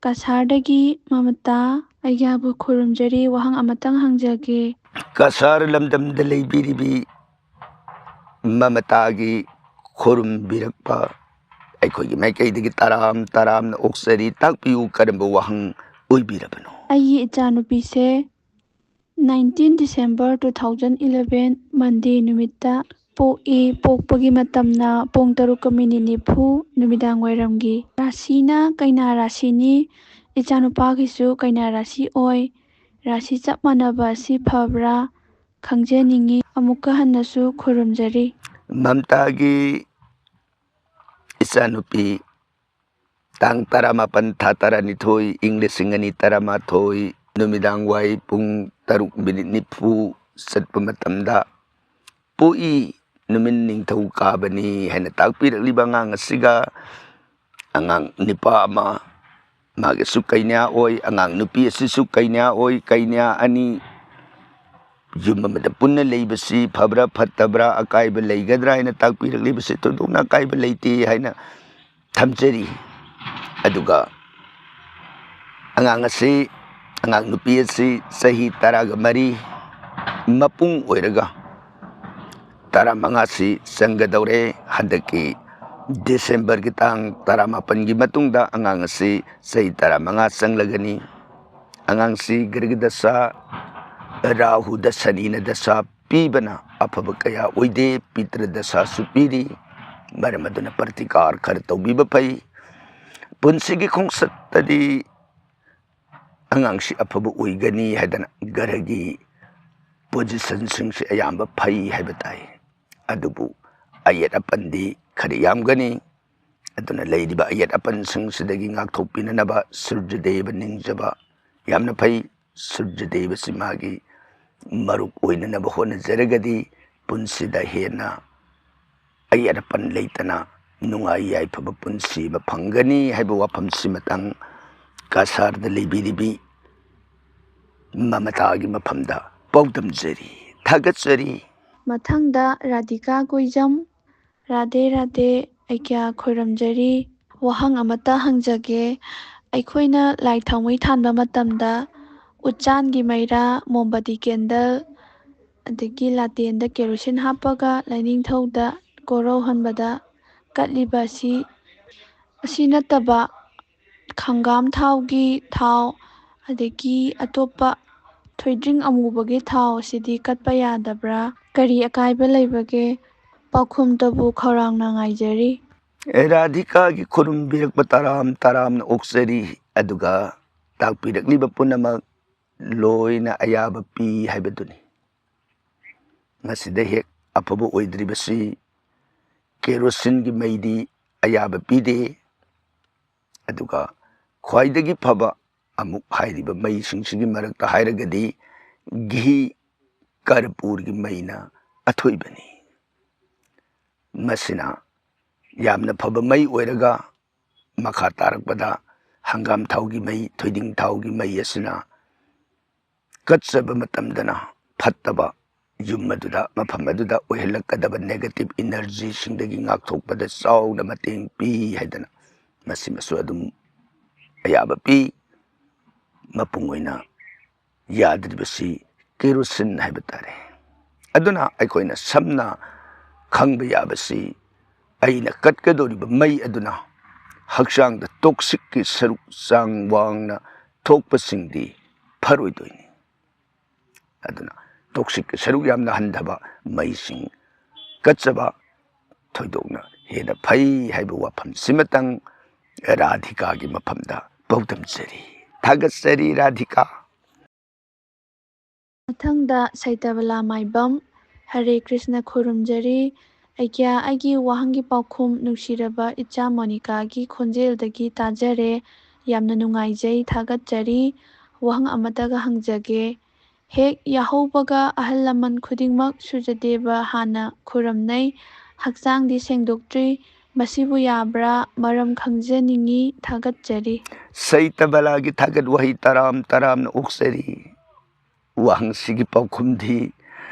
ꯀꯁꯥꯔꯗꯒꯤ ꯃꯃꯇꯥ, ꯑꯩꯒ꯭ꯌꯥꯕꯨ ꯈꯨꯔꯨꯝꯖꯔꯤ, ꯋꯥꯍꯪ ꯑꯃꯇꯪ ꯍꯪꯖꯒꯦ꯫ ꯀꯁꯥꯔ ꯂꯝꯗꯝꯗ ꯂꯩꯕꯤꯔꯤꯕꯤ ꯃꯃꯇꯥꯒꯤ ꯈꯨꯔꯨꯝꯕꯤꯔꯛꯄ ꯑꯩꯈꯣꯏꯒꯤ ꯃꯥꯏꯀꯩꯗꯒꯤ ꯇꯔꯥꯝꯅ ꯑꯣꯛꯆꯔꯤ꯫ ꯇꯥꯛꯄꯤꯌꯨ ꯀꯔꯝꯕ ꯋꯥꯍꯪ ꯑꯣꯏꯕꯤꯔꯕꯅꯣ? ꯑꯩꯒꯤ ꯏꯆꯥꯅꯨꯄꯤꯁꯦ 19 ꯗꯤꯁꯦꯝꯕꯔ 2011 ꯃꯟꯗꯦ ꯅꯨꯃꯤꯠꯇ ꯄꯣꯛꯏ꯫ ꯄꯣꯛꯄꯒꯤ ꯃꯇꯝꯅ ꯄꯨꯡ 6:40 ꯅꯨꯃꯤꯗꯥꯡꯋꯥꯏꯔꯝꯒꯤ꯫ ꯔꯥꯁꯤꯅ ꯀꯩꯅꯥ ꯔꯥꯁꯤꯅꯤ꯫ ꯏꯆꯥꯅꯨꯄꯥꯒꯤꯁꯨ ꯀꯩꯅꯥ ꯔꯥꯁꯤ ꯑꯣꯏ꯫ ꯔꯥꯁꯤ ꯆꯞ ꯃꯥꯟꯅꯕ ꯑꯁꯤ ꯐꯕ꯭ꯔꯥ ꯈꯪꯖꯅꯤꯡꯏ꯫ ꯑꯃꯨꯛꯀ ꯍꯟꯅꯁꯨ ꯈꯨꯔꯨꯝꯖꯔꯤ꯫ ꯃꯃꯇꯥꯒꯤ ꯏꯆꯥꯅꯨꯄꯤ ꯇꯥꯡ 18 ꯊꯥ 12 ꯏꯪ 2019 ꯅꯨꯃꯤꯗꯥꯡꯋꯥꯏ ꯄꯨꯡ 6:40 ꯆꯠꯄ ꯃꯇꯝꯗ ꯄꯣꯛꯏ꯫ ꯅꯨꯃꯤꯠ ꯅꯤꯡꯊꯧ ꯀꯥꯕꯅꯤ ꯍꯥꯏꯅ ꯇꯥꯛꯄꯤꯔꯛꯂꯤꯕ ꯑꯉꯥꯡ ꯑꯁꯤꯒ ꯑꯉꯥꯡ ꯅꯨꯄꯥ ꯑꯃ ꯃꯥꯒꯤꯁꯨ ꯀꯩꯅꯥ ꯑꯣꯏ, ꯑꯉꯥꯡ ꯅꯨꯄꯤ ꯑꯁꯤꯁꯨ ꯀꯩꯅꯥ ꯑꯣꯏ, ꯀꯩꯅꯥ ꯑꯅꯤ ꯌꯨꯝ ꯑꯃꯗ ꯄꯨꯟꯅ ꯂꯩꯕꯁꯤ ꯐꯕ꯭ꯔꯥ ꯐꯠꯇꯕ꯭ꯔꯥ, ꯑꯀꯥꯏꯕ ꯂꯩꯒꯗ꯭ꯔꯥ ꯍꯥꯏꯅ ꯇꯥꯛꯄꯤꯔꯛꯂꯤꯕꯁꯤ ꯊꯣꯏꯗꯣꯛꯅ ꯑꯀꯥꯏꯕ ꯂꯩꯇꯦ ꯍꯥꯏꯅ ꯊꯝꯖꯔꯤ꯫ ꯑꯗꯨꯒ ꯑꯉꯥꯡ ꯅꯨꯄꯤ ꯑꯁꯤ ꯆꯍꯤ 13 ꯃꯄꯨꯡ ꯑꯣꯏꯔꯒ 15ꯁꯤ ꯆꯪꯒꯗꯧꯔꯦ꯫ ꯍꯟꯗꯛꯀꯤ ꯗꯤꯁꯦꯝꯕꯔꯒꯤ ꯇꯥꯡ 18ꯒꯤ ꯃꯇꯨꯡꯗ ꯑꯉꯥꯡ ꯑꯁꯤ ꯆꯍꯤ 15 ꯆꯪꯂꯒꯅꯤ꯫ ꯑꯉꯥꯡꯁꯤ ꯒ꯭ꯔꯤꯒ ꯗꯁꯥ, ꯔꯥꯍꯨ ꯗꯁꯥꯅꯤꯅ ꯗꯁꯥ ꯄꯤꯕꯅ ꯑꯐꯕ ꯀꯌꯥ ꯑꯣꯏꯗꯦ, ꯄꯤꯇ꯭ꯔ ꯗꯁꯥꯁꯨ ꯄꯤꯔꯤ꯫ ꯃꯔꯝ ꯑꯗꯨꯅ ꯄ꯭ꯔꯇꯤꯀꯥꯔ ꯈꯔ ꯇꯧꯕꯤꯕ ꯐꯩ꯫ ꯄꯨꯟꯁꯤꯒꯤ ꯈꯣꯡꯆꯠꯇꯗꯤ ꯑꯉꯥꯡꯁꯤ ꯑꯐꯕ ꯑꯣꯏꯒꯅꯤ ꯍꯥꯏꯗꯅ ꯒ꯭ꯔꯍꯒꯤ ꯄꯣꯖꯤꯁꯟꯁꯤꯡꯁꯤ ꯑꯌꯥꯝꯕ ꯐꯩ ꯍꯥꯏꯕ ꯇꯥꯏ꯫ ꯑꯗꯨꯕꯨ ꯑꯌꯦꯠ ꯑꯄꯟꯗꯤ ꯈꯔ ꯌꯥꯝꯒꯅꯤ꯫ ꯑꯗꯨꯅ ꯂꯩꯔꯤꯕ ꯑꯌꯦꯠ ꯑꯄꯟꯁꯤꯡꯁꯤꯗꯒꯤ ꯉꯥꯛꯊꯣꯛꯄꯤꯅꯅꯕ ꯁꯨꯔꯖꯗꯦꯕ ꯅꯤꯡꯖꯕ ꯌꯥꯝꯅ ꯐꯩ꯫ ꯁꯨꯔꯖꯗꯦꯕꯁꯤ ꯃꯥꯒꯤ ꯃꯔꯨꯞ ꯑꯣꯏꯅꯅꯕ ꯍꯣꯠꯅꯖꯔꯒꯗꯤ ꯄꯨꯟꯁꯤꯗ ꯍꯦꯟꯅ ꯑꯌꯦꯠ ꯑꯄꯟ ꯂꯩꯇꯅ ꯅꯨꯡꯉꯥꯏ ꯌꯥꯏꯐꯕ ꯄꯨꯟꯁꯤ ꯑꯃ ꯐꯪꯒꯅꯤ ꯍꯥꯏꯕ ꯋꯥꯐꯝꯁꯤꯃꯇꯪ ꯀꯁꯥꯔꯗ ꯂꯩꯕꯤꯔꯤꯕꯤ ꯃꯃꯇꯥꯒꯤ ꯃꯐꯝꯗ ꯄꯥꯎꯗꯝꯖꯔꯤ, ꯊꯥꯒꯠꯆꯔꯤ꯫ ꯃꯊꯪꯗ ꯔꯥꯙꯤꯀꯥ ꯒꯨꯏꯖꯝ, ꯔꯥꯙꯦ ꯔꯥꯙꯦ, ꯑꯩꯒ꯭ꯌꯥ ꯈꯣꯏꯔꯝꯖꯔꯤ, ꯋꯥꯍꯪ ꯑꯃꯇ ꯍꯪꯖꯒꯦ꯫ ꯑꯩꯈꯣꯏꯅ ꯂꯥꯏ ꯊꯥꯎꯃꯩ ꯊꯥꯟꯕ ꯃꯇꯝꯗ ꯎꯆꯥꯟꯒꯤ ꯃꯩꯔꯥ, ꯃꯣꯝꯕꯇꯤ ꯀꯦꯟꯗꯜ, ꯑꯗꯒꯤ ꯂꯥꯇꯦꯟꯗ ꯀꯦꯔꯣꯁꯤꯟ ꯍꯥꯞꯄꯒ ꯂꯥꯏꯅꯤꯡꯊꯧꯗ ꯀꯣꯔꯧꯍꯟꯕꯗ ꯀꯠꯂꯤꯕ ꯑꯁꯤ ꯅꯠꯇꯕ ꯍꯪꯒꯥꯝ ꯊꯥꯎꯒꯤ ꯊꯥꯎ ꯑꯗꯒꯤ ꯑꯇꯣꯞꯄ ꯊꯣꯏꯗ꯭ꯔꯤꯡ ꯑꯃꯨꯕꯒꯤ ꯊꯥꯎ ꯑꯁꯤꯗꯤ ꯀꯠꯄ ꯌꯥꯗꯕ꯭ꯔꯥ? ꯀꯔꯤ ꯑꯀꯥꯏꯕ ꯂꯩꯕꯒꯦ? ꯄꯥꯎꯈꯨꯝꯇꯕꯨ ꯈꯧꯔꯥꯡꯅ ꯉꯥꯏꯖꯔꯤ꯫ ꯔꯥꯙꯤꯀꯥꯒꯤ ꯈꯨꯔꯨꯝꯕꯤꯔꯛꯄ ꯇꯔꯥꯝꯅ ꯑꯣꯛꯆꯔꯤ꯫ ꯑꯗꯨꯒ ꯇꯥꯛꯄꯤꯔꯛꯂꯤꯕ ꯄꯨꯝꯅꯃꯛ ꯂꯣꯏꯅ ꯑꯌꯥꯕ ꯄꯤ ꯍꯥꯏꯕꯗꯨꯅꯤ꯫ ꯃꯁꯤꯗ ꯍꯦꯛ ꯑꯐꯕ ꯑꯣꯏꯗ꯭ꯔꯤꯕꯁꯤ ꯀꯦꯔꯣꯁꯤꯟꯒꯤ ꯃꯩꯗꯤ ꯑꯌꯥꯕ ꯄꯤꯗꯦ꯫ ꯑꯗꯨꯒ ꯈ꯭ꯋꯥꯏꯗꯒꯤ ꯐꯕ ꯑꯃꯨꯛ ꯍꯥꯏꯔꯤꯕ ꯃꯩꯁꯤꯡꯁꯤꯒꯤ ꯃꯔꯛꯇ ꯍꯥꯏꯔꯒꯗꯤ ꯘꯤ, ꯀꯔꯄꯨꯔꯒꯤ ꯃꯩꯅ ꯑꯊꯣꯏꯕꯅꯤ꯫ ꯃꯁꯤꯅ ꯌꯥꯝꯅ ꯐꯕ ꯃꯩ ꯑꯣꯏꯔꯒ ꯃꯈꯥ ꯇꯥꯔꯛꯄꯗ ꯍꯪꯒꯥꯝ ꯊꯥꯎꯒꯤ ꯃꯩ, ꯊꯣꯏꯗꯤꯡ ꯊꯥꯎꯒꯤ ꯃꯩ ꯑꯁꯤꯅ ꯀꯠꯆꯕ ꯃꯇꯝꯗꯅ ꯐꯠꯇꯕ ꯌꯨꯝ ꯑꯗꯨꯗ, ꯃꯐꯝ ꯑꯗꯨꯗ ꯑꯣꯏꯍꯜꯂꯛꯀꯗꯕ ꯅꯦꯒꯦꯇꯤꯞ ꯏꯅꯔꯖꯤꯁꯤꯡꯗꯒꯤ ꯉꯥꯛꯊꯣꯛꯄꯗ ꯆꯥꯎꯅ ꯃꯇꯦꯡ ꯄꯤ ꯍꯥꯏꯗꯅ ꯃꯁꯤꯃꯁꯨ ꯑꯗꯨꯝ ꯑꯌꯥꯕ ꯄꯤ꯫ ꯃꯄꯨꯡ ꯑꯣꯏꯅ ꯌꯥꯗ꯭ꯔꯤꯕꯁꯤ ꯀꯦꯔꯣꯁꯤꯟ ꯍꯥꯏꯕ ꯇꯥꯔꯦ꯫ ꯑꯗꯨꯅ ꯑꯩꯈꯣꯏꯅ ꯁꯝꯅ ꯈꯪꯕ ꯌꯥꯕꯁꯤ ꯑꯩꯅ ꯀꯠꯀꯗꯧꯔꯤꯕ ꯃꯩ ꯑꯗꯨꯅ ꯍꯛꯆꯥꯡꯗ ꯇꯣꯛꯁꯤꯛꯀꯤ ꯁꯔꯨꯛ ꯆꯥꯡ ꯋꯥꯡꯅ ꯊꯣꯛꯄꯁꯤꯡꯗꯤ ꯐꯔꯣꯏꯗꯣꯏꯅꯤ ꯑꯗꯨꯅ ꯇꯣꯛꯁꯤꯛ ꯁꯔꯨꯛ ꯌꯥꯝꯅ ꯍꯟꯊꯕ ꯃꯩꯁꯤꯡ ꯀꯠꯆꯕ ꯊꯣꯏꯗꯣꯛꯅ ꯍꯦꯟꯅ ꯐꯩ ꯍꯥꯏꯕ ꯋꯥꯐꯝꯁꯤꯃꯇꯪ ꯔꯥꯙꯤꯀꯥꯒꯤ ꯃꯐꯝꯗ ꯄꯥꯎꯗꯝꯖꯔꯤ ꯊꯥꯒꯠꯆꯔꯤ ꯔꯥꯙꯤꯀꯥ ꯃꯊꯪꯗ ꯁꯩꯇꯕꯂꯥ ꯃꯥꯏꯕꯝ ꯍꯔꯦ ꯀ꯭ꯔꯤꯁꯅ ꯈꯨꯔꯨꯝꯖꯔꯤ ꯑꯩꯒ꯭ꯌꯥ ꯑꯩꯒꯤ ꯋꯥꯍꯪꯒꯤ ꯄꯥꯎꯈꯨꯝ ꯅꯨꯡꯁꯤꯔꯕ ꯏꯆꯥ ꯃꯣꯅꯤꯀꯥꯒꯤ ꯈꯣꯟꯖꯦꯜꯗꯒꯤ ꯇꯥꯖꯔꯦ ꯌꯥꯝꯅ ꯅꯨꯡꯉꯥꯏꯖꯩ ꯊꯥꯒꯠꯆꯔꯤ ꯋꯥꯍꯪ ꯑꯃꯇꯒ ꯍꯪꯖꯒꯦ ꯍꯦꯛ ꯌꯥꯍꯧꯕꯒ ꯑꯍꯜ ꯂꯃꯟ ꯈꯨꯗꯤꯡꯃꯛ ꯁꯨꯔꯖꯗꯦꯕ ꯍꯥꯟꯅ ꯈꯨꯔꯝꯅꯩ ꯍꯛꯆꯥꯡꯗꯤ ꯁꯦꯡꯗꯣꯛꯇ꯭ꯔꯤ ꯃꯁꯤꯕꯨ ꯌꯥꯕ꯭ꯔꯥ ꯃꯔꯝ ꯈꯪꯖꯅꯤꯡꯉꯤ ꯊꯥꯒꯠꯆꯔꯤ ꯁꯩꯇꯕꯂꯥꯒꯤ ꯊꯥꯒꯠ ꯋꯥꯍꯩ ꯇꯔꯥꯝꯅ ꯑꯣꯛꯆꯔꯤ ꯋꯥꯍꯪꯁꯤꯒꯤ ꯄꯥꯎꯈꯨꯝꯗꯤ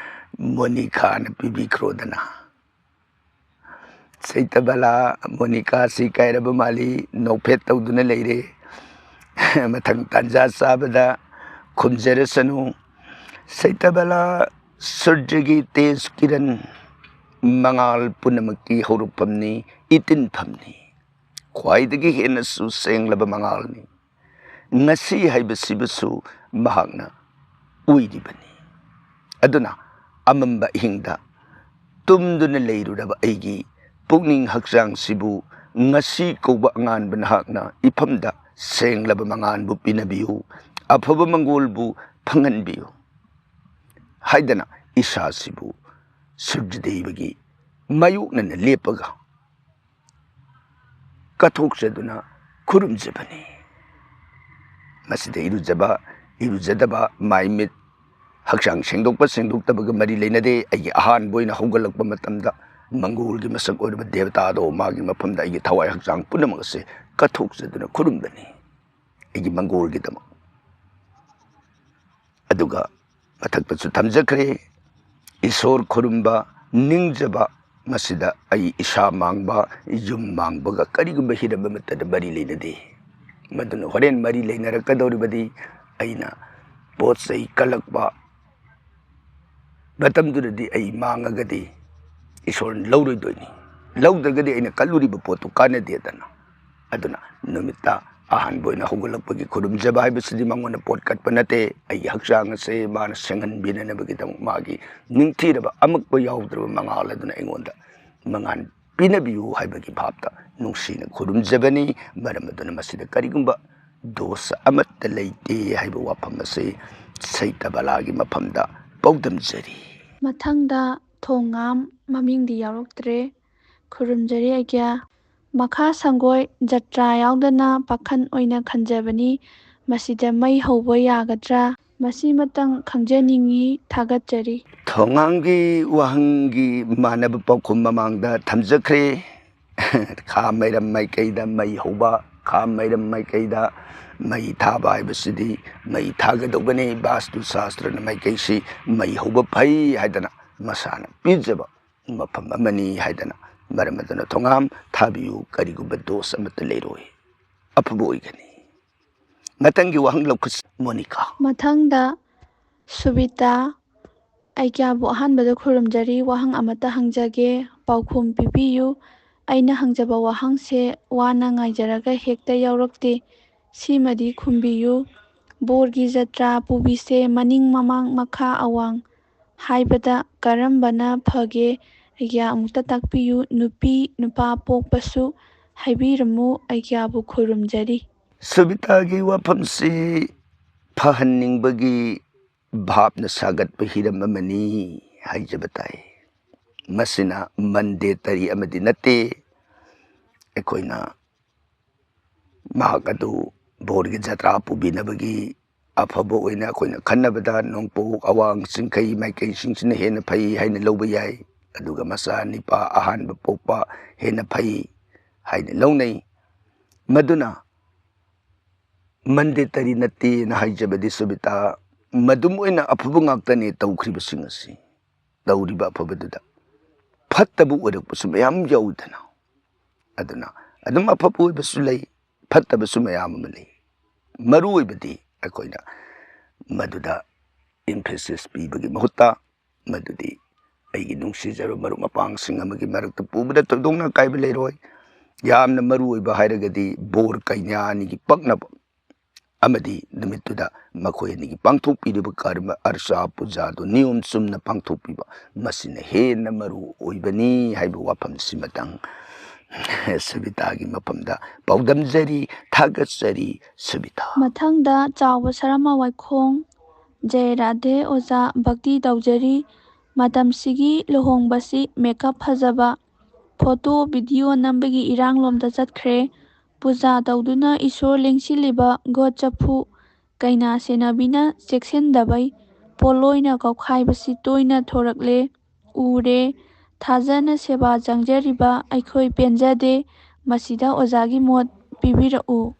ꯃꯣꯅꯤꯀꯥꯅ ꯄꯤꯕꯤꯈ꯭ꯔꯣꯗꯅ ꯁꯩꯇꯕꯂꯥ ꯃꯣꯅꯤꯀꯥꯁꯤ ꯀꯥꯏꯔꯕ ꯃꯥꯜꯂꯤ ꯅꯣꯛꯐꯦꯠ ꯇꯧꯗꯨꯅ ꯂꯩꯔꯦ ꯃꯊꯪ ꯇꯥꯟꯖꯥ ꯆꯥꯕꯗ ꯈꯨꯝꯖꯔꯁꯅꯨ ꯁꯩꯇꯕꯂꯥ ꯁꯨꯔꯖꯒꯤ ꯇꯦꯖ ꯀꯤꯔꯟ ꯃꯉꯥꯜ ꯄꯨꯝꯅꯃꯛꯀꯤ ꯍꯧꯔꯛꯐꯝꯅꯤ ꯏꯇꯤꯟꯐꯝꯅꯤ ꯈ꯭ꯋꯥꯏꯗꯒꯤ ꯍꯦꯟꯅꯁꯨ ꯁꯦꯡꯂꯕ ꯃꯉꯥꯜꯅꯤ ꯉꯁꯤ ꯍꯥꯏꯕꯁꯤꯕꯨꯁꯨ ꯃꯍꯥꯛꯅ ꯎꯏꯔꯤꯕꯅꯤ ꯑꯗꯨꯅ ꯑꯃꯝꯕ ꯑꯍꯤꯡꯗ ꯇꯨꯝꯗꯨꯅ ꯂꯩꯔꯨꯔꯕ ꯑꯩꯒꯤ ꯄꯨꯛꯅꯤꯡ ꯍꯛꯆꯥꯡꯁꯤꯕꯨ ꯉꯁꯤ ꯀꯧꯕ ꯑꯉꯥꯟꯕ ꯅꯍꯥꯛꯅ ꯏꯐꯝꯗ ꯁꯦꯡꯂꯕ ꯃꯉꯥꯟꯕꯨ ꯄꯤꯅꯕꯤꯌꯨ ꯑꯐꯕ ꯃꯪꯒꯣꯜꯕꯨ ꯐꯪꯍꯟꯕꯤꯌꯨ ꯍꯥꯏꯗꯅ ꯏꯁꯥꯁꯤꯕꯨ ꯁꯨꯔꯖꯗꯦꯕꯒꯤ ꯃꯥꯌꯣꯛꯅꯅ ꯂꯦꯞꯄꯒ ꯀꯠꯊꯣꯛꯆꯗꯨꯅ ꯈꯨꯔꯨꯝꯖꯕꯅꯤ ꯃꯁꯤꯗ ꯏꯔꯨꯖꯗꯕ ꯃꯥꯏ ꯃꯤꯠ ꯍꯛꯆꯥꯡ ꯁꯦꯡꯗꯣꯛꯄ ꯁꯦꯡꯗꯣꯛꯇꯕꯒ ꯃꯔꯤ ꯂꯩꯅꯗꯦ ꯑꯩꯒꯤ ꯑꯍꯥꯟꯕ ꯑꯣꯏꯅ ꯍꯧꯒꯠꯂꯛꯄ ꯃꯇꯝꯗ ꯃꯪꯒꯣꯜꯒꯤ ꯃꯁꯛ ꯑꯣꯏꯔꯤꯕ ꯗꯦꯕꯇꯥꯗꯣ ꯃꯥꯒꯤ ꯃꯐꯝꯗ ꯑꯩꯒꯤ ꯊꯋꯥꯏ ꯍꯛꯆꯥꯡ ꯄꯨꯝꯅꯃꯛ ꯑꯁꯦ ꯀꯠꯊꯣꯛꯆꯗꯨꯅ ꯈꯨꯔꯨꯝꯕꯅꯤ ꯑꯩꯒꯤ ꯃꯪꯒꯣꯜꯒꯤꯗꯃꯛ ꯑꯗꯨꯒ ꯃꯊꯛꯇꯁꯨ ꯊꯝꯖꯈ꯭ꯔꯦ ꯏꯁꯣꯔ ꯈꯨꯔꯨꯝꯕ ꯅꯤꯡꯖꯕ ꯃꯁꯤꯗ ꯑꯩ ꯏꯁꯥ ꯃꯥꯡꯕ ꯌꯨꯝ ꯃꯥꯡꯕꯒ ꯀꯔꯤꯒꯨꯝꯕ ꯍꯤꯔꯝ ꯑꯃꯠꯇꯗ ꯃꯔꯤ ꯂꯩꯅꯗꯦ ꯃꯗꯨꯅ ꯍꯣꯔꯦꯟ ꯃꯔꯤ ꯂꯩꯅꯔꯛꯀꯗꯧꯔꯤꯕꯗꯤ ꯑꯩꯅ ꯄꯣꯠ ꯆꯩ ꯀꯜꯂꯛꯄ ꯃꯇꯝꯗꯨꯗꯗꯤ ꯑꯩ ꯃꯥꯡꯉꯒꯗꯤ ꯏꯁꯣꯔꯅ ꯂꯧꯔꯣꯏꯗꯣꯏꯅꯤ ꯂꯧꯗ꯭ꯔꯒꯗꯤ ꯑꯩꯅ ꯀꯜꯂꯨꯔꯤꯕ ꯄꯣꯠꯇꯨ ꯀꯥꯟꯅꯗꯦꯗꯅ ꯑꯗꯨꯅ ꯅꯨꯃꯤꯠꯇ ꯑꯍꯥꯟꯕ ꯑꯣꯏꯅ ꯍꯧꯒꯠꯂꯛꯄꯒꯤ ꯈꯨꯔꯨꯝꯖꯕ ꯍꯥꯏꯕꯁꯤꯗꯤ ꯃꯉꯣꯟꯗ ꯄꯣꯠ ꯀꯠꯄ ꯅꯠꯇꯦ ꯑꯩꯒꯤ ꯍꯛꯆꯥꯡ ꯑꯁꯦ ꯃꯥꯅ ꯁꯦꯡꯍꯟꯕꯤꯅꯅꯕꯒꯤꯗꯃꯛ ꯃꯥꯒꯤ ꯅꯤꯡꯊꯤꯔꯕ ꯑꯃꯛꯄ ꯌꯥꯎꯗ꯭ꯔꯕ ꯃꯉꯥꯜ ꯑꯗꯨꯅ ꯑꯩꯉꯣꯟꯗ ꯃꯉꯥꯜ ꯄꯤꯅꯕꯤꯌꯨ ꯍꯥꯏꯕꯒꯤ ꯚꯥꯕꯇ ꯅꯨꯡꯁꯤꯅ ꯈꯨꯔꯨꯝꯖꯕꯅꯤ ꯃꯔꯝ ꯑꯗꯨꯅ ꯃꯁꯤꯗ ꯀꯔꯤꯒꯨꯝꯕ ꯗꯣꯁ ꯑꯃꯠꯇ ꯂꯩꯇꯦ ꯍꯥꯏꯕ ꯋꯥꯐꯝ ꯑꯁꯤ ꯁꯩꯇꯕꯂꯥꯒꯤ ꯃꯐꯝꯗ ꯄꯥꯎꯗꯝꯖꯔꯤ ꯃꯊꯪꯗ ꯊꯣꯡꯉꯥꯝ ꯃꯃꯤꯡꯗꯤ ꯌꯥꯎꯔꯛꯇ꯭ꯔꯦ ꯈꯨꯔꯨꯝꯖꯔꯤ ꯑꯩꯒ꯭ꯌꯥ ꯃꯈꯥ ꯁꯪꯒꯣꯏ ꯖꯇ꯭ꯔꯥ ꯌꯥꯎꯗꯅ ꯄꯥꯈꯟ ꯑꯣꯏꯅ ꯈꯟꯖꯕꯅꯤ ꯃꯁꯤꯗ ꯃꯩ ꯍꯧꯕ ꯌꯥꯒꯗ꯭ꯔꯥ ꯃꯁꯤꯃꯇꯪ ꯈꯪꯖꯅꯤꯡꯉꯤ ꯊꯥꯒꯠꯆꯔꯤ ꯊꯣꯡꯉꯥꯝꯒꯤ ꯋꯥꯍꯪꯒꯤ ꯃꯥꯟꯅꯕ ꯄꯥꯎꯈꯨꯝ ꯃꯃꯥꯡꯗ ꯊꯝꯖꯈ꯭ꯔꯦ ꯈꯥ ꯃꯩꯔꯝ ꯃꯥꯏꯀꯩꯗ ꯃꯩ ꯍꯧꯕ ꯈꯥ ꯃꯩꯔꯝ ꯃꯥꯏꯀꯩꯗ ꯃꯩ ꯊꯥꯕ ꯍꯥꯏꯕꯁꯤꯗꯤ ꯃꯩ ꯊꯥꯒꯗꯧꯕꯅꯤ ꯚꯥꯁꯇꯨ ꯁꯥꯁꯇ꯭ꯔꯅ ꯃꯥꯏꯀꯩꯁꯤ ꯃꯩ ꯍꯧꯕ ꯐꯩ ꯍꯥꯏꯗꯅ ꯃꯁꯥꯅ ꯄꯤꯖꯕ ꯃꯐꯝ ꯑꯃꯅꯤ ꯍꯥꯏꯗꯅ ꯃꯔꯝ ꯑꯗꯨꯅ ꯊꯣꯡꯉꯥꯝ ꯊꯥꯕꯤꯌꯨ ꯀꯔꯤꯒꯨꯝꯕ ꯗꯣꯁ ꯑꯃꯠꯇ ꯂꯩꯔꯣꯏ ꯑꯐꯕ ꯑꯣꯏꯒꯅꯤ ꯃꯊꯪꯒꯤ ꯋꯥꯍꯪ ꯂꯧꯈꯠ ꯃꯣꯅꯤꯀꯥ ꯃꯊꯪꯗ ꯁꯨꯕꯤꯇꯥ ꯑꯩꯒ꯭ꯌꯥꯕꯨ ꯑꯍꯥꯟꯕꯗ ꯈꯨꯔꯨꯝꯖꯔꯤ ꯋꯥꯍꯪ ꯑꯃꯇ ꯍꯪꯖꯒꯦ ꯄꯥꯎꯈꯨꯝ ꯄꯤꯕꯤꯌꯨ ꯑꯩꯅ ꯍꯪꯖꯕ ꯋꯥꯍꯪꯁꯦ ꯋꯥꯅ ꯉꯥꯏꯖꯔꯒ ꯍꯦꯛꯇ ꯌꯥꯎꯔꯛꯇꯦ ꯁꯤꯃꯗꯤ ꯈꯨꯝꯕꯤꯌꯨ ꯕꯣꯔꯒꯤ ꯖꯇ꯭ꯔꯥ ꯄꯨꯕꯤꯁꯦ ꯃꯅꯤꯡ ꯃꯃꯥꯡ ꯃꯈꯥ ꯑꯋꯥꯡ ꯍꯥꯏꯕꯗ ꯀꯔꯝꯕꯅ ꯐꯒꯦ ꯑꯩꯒ꯭ꯌꯥ ꯑꯃꯨꯛꯇ ꯇꯥꯛꯄꯤꯌꯨ ꯅꯨꯄꯤ ꯅꯨꯄꯥ ꯄꯣꯛꯄꯁꯨ ꯍꯥꯏꯕꯤꯔꯝꯃꯨ ꯑꯩꯒ꯭ꯌꯥꯕꯨ ꯈꯨꯔꯨꯝꯖꯔꯤ ꯁꯨꯕꯤꯇꯥꯒꯤ ꯋꯥꯐꯝꯁꯤ ꯐꯍꯟꯅꯤꯡꯕꯒꯤ ꯚꯥꯞꯅ ꯁꯥꯒꯠꯄ ꯍꯤꯔꯝ ꯑꯃꯅꯤ ꯍꯥꯏꯖꯕ ꯇꯥꯏ ꯃꯁꯤꯅ ꯃꯟꯗꯦꯇꯔꯤ ꯑꯃꯗꯤ ꯅꯠꯇꯦ ꯑꯩꯈꯣꯏꯅ ꯃꯍꯥꯛ ꯑꯗꯨ ꯕꯣꯔꯒꯤ ꯖꯇ꯭ꯔꯥ ꯄꯨꯕꯤꯅꯕꯒꯤ ꯑꯐꯕ ꯑꯣꯏꯅ ꯑꯩꯈꯣꯏꯅ ꯈꯟꯅꯕꯗ ꯅꯣꯡꯄꯣꯛ ꯑꯋꯥꯡ ꯆꯤꯡꯈꯩ ꯃꯥꯏꯀꯩꯁꯤꯡꯁꯤꯅ ꯍꯦꯟꯅ ꯐꯩ ꯍꯥꯏꯅ ꯂꯧꯕ ꯌꯥꯏ ꯑꯗꯨꯒ ꯃꯆꯥ ꯅꯤꯄꯥ ꯑꯍꯥꯟꯕ ꯄꯣꯛꯄ ꯍꯦꯟꯅ ꯐꯩ ꯍꯥꯏꯅ ꯂꯧꯅꯩ ꯃꯗꯨꯅ ꯃꯟꯗꯦꯇꯔꯤ ꯅꯠꯇꯦꯅ ꯍꯥꯏꯖꯕꯗꯤ ꯁꯨꯕꯤꯇꯥ ꯃꯗꯨꯝ ꯑꯣꯏꯅ ꯑꯐꯕ ꯉꯥꯛꯇꯅꯤ ꯇꯧꯈ꯭ꯔꯤꯕꯁꯤꯡ ꯑꯁꯤ ꯇꯧꯔꯤꯕ ꯑꯐꯕꯗꯨꯗ ꯐꯠꯇꯕ ꯑꯣꯏꯔꯛꯄꯁꯨ ꯃꯌꯥꯝ ꯌꯥꯎꯗꯅ ꯑꯗꯨꯅ ꯑꯗꯨꯝ ꯑꯐꯕ ꯑꯣꯏꯕꯁꯨ ꯂꯩ ꯐꯠꯇꯕꯁꯨ ꯃꯌꯥꯝ ꯑꯃ ꯂꯩ ꯃꯔꯨ ꯑꯣꯏꯕꯗꯤ ꯑꯩꯈꯣꯏꯅ ꯃꯗꯨꯗ ꯏꯝꯐꯦꯁꯤꯁ ꯄꯤꯕꯒꯤ ꯃꯍꯨꯠꯇ ꯃꯗꯨꯗꯤ ꯑꯩꯒꯤ ꯅꯨꯡꯁꯤꯖꯔꯕ ꯃꯔꯨꯞ ꯃꯄꯥꯡꯁꯤꯡ ꯑꯃꯒꯤ ꯃꯔꯛꯇ ꯄꯨꯕꯗ ꯊꯣꯏꯗꯣꯛꯅ ꯑꯀꯥꯏꯕ ꯂꯩꯔꯣꯏ ꯌꯥꯝꯅ ꯃꯔꯨ ꯑꯣꯏꯕ ꯍꯥꯏꯔꯒꯗꯤ ꯕꯣꯔ ꯀꯩꯅꯥ ꯑꯅꯤꯒꯤ ꯄꯛꯅꯕ amadi numittuda makhoi anigi pangthokpiriba karma arsa pujado niyom chumna pangthokpiba masina henna maru oibani haiba wafam simatang Subitagi mapamda paudamjari thagatsari Subita. Mathangda Chawa Sarama Waikhong Jai Radhe Oza Bhakti Taujari Matamsigi Luhongbasi Makeup Fazaba Photo Video Nambagi Irang Lomda Chatkre Puja Tauduna Isor Lengsiliba God Chapu Kaina Senabina Cheksendabai Poloina Kaukhaibasi Toina Thorakle Ure Thajana Seba Jangjariba Aikhoi Penjade Masida Ozagi Mot Pibirau.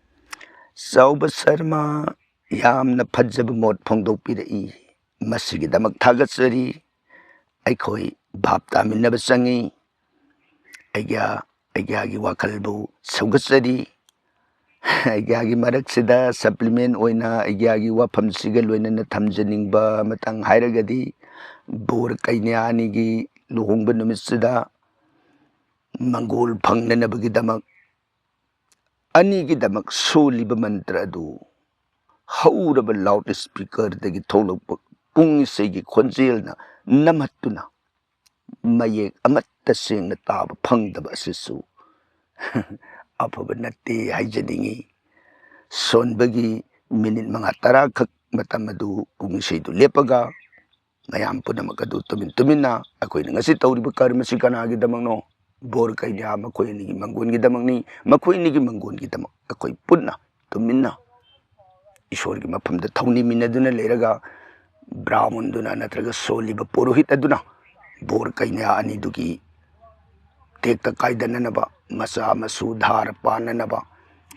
Sauba Sarma Yamna Pajab Mot Pongdokpiri Masigidamak Thagatsari Aikhoi Bhapta Minabasangi Agyagi Wakalbu Saugatsari Agyagi Maraksida Supplement Oina Agyagi Wapam Sigal Wenana Tamjaningba Matang Hairagadi Bor Kainyanigi Luhongba Numisida Mangol Pangnanabagidamak Anigidamak Soliba Mantra do Hauraba loud speaker the Tolo Pung Segi Konjelna Namatuna Mayek Amata sing the tab Pangdaba Sisu Apabanati Hijadingi Son Bagi Minute Mangatara Matamadu Pung Sedu Lepaga Mayampunamakadu Tumina Aquating a sit out of Karmasikanagi Damano Bor Kaya Makoini Mangun Gidamani Makoini Mangun Gidam Akoi Puna Tumina Ishorgi Mapam the Tony Minaduna Leraga Brahmunduna Natraga Soliba Porohit Aduna Bor Kaya Aniduki Take the Kaidanaba Masa Masudhar Pananaba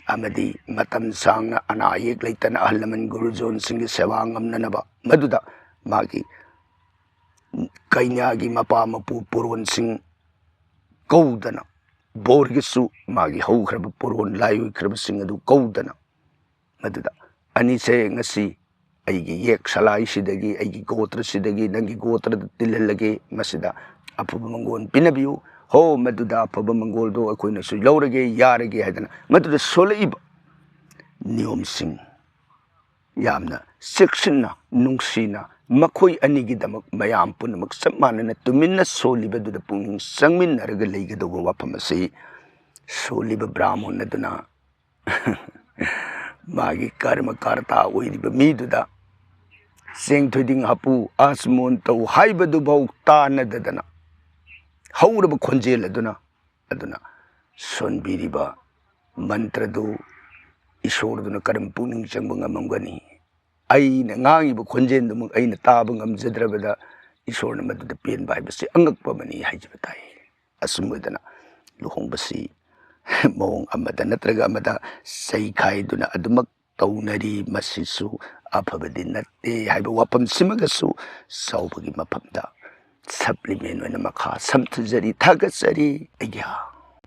Amadi Matam Sang Anayek Laytan Alaman Gurujon Sing Sevangam Nanaba Maduda Magi Kainyagi Mapamapu Puron Sing Goldana Borgisu Magi Ho Crab Puron Lai Crab Sing Adu Goldana Maduda Ani saying a sea Aigi Yek Salai Sidagi Aigi Gotra Sidagi Nangi Gotra Dilage Masida Apumangon Pinabu Ho Maduda Pabamangoldo Aquina Su Lorage Yarage Hadana Maduda Solaib Niom Sing Yamna Sexina Nungsina Makoi Anigidamak Mayam Punamak Samana Tumina Soliba to the Pung Sangmin Regalega the Wapamasi Soliba Brahmon Naduna Magi Karma Karta Widiba Miduda Sing Tuding Hapu Asmon to Haibadu Tana Dadana However Conjela Aduna Son Bidiba Mantra do Ishorduna Karam Puning Changunga Mangani Aina Nangibu Conjen the Mung Aina Tabungam Zedrabada Ishorna Madu the Pin by Basi Angakpamani Hajibatai Asumudana Luhombasi Mong Amadanatraga Mada Saikai Duna Adumak Taunari Masisu Apabadinate Haiba Wapam Simagasu Saubagi Mapamda Supplement when a Maka Samtuzari Tagasari Aya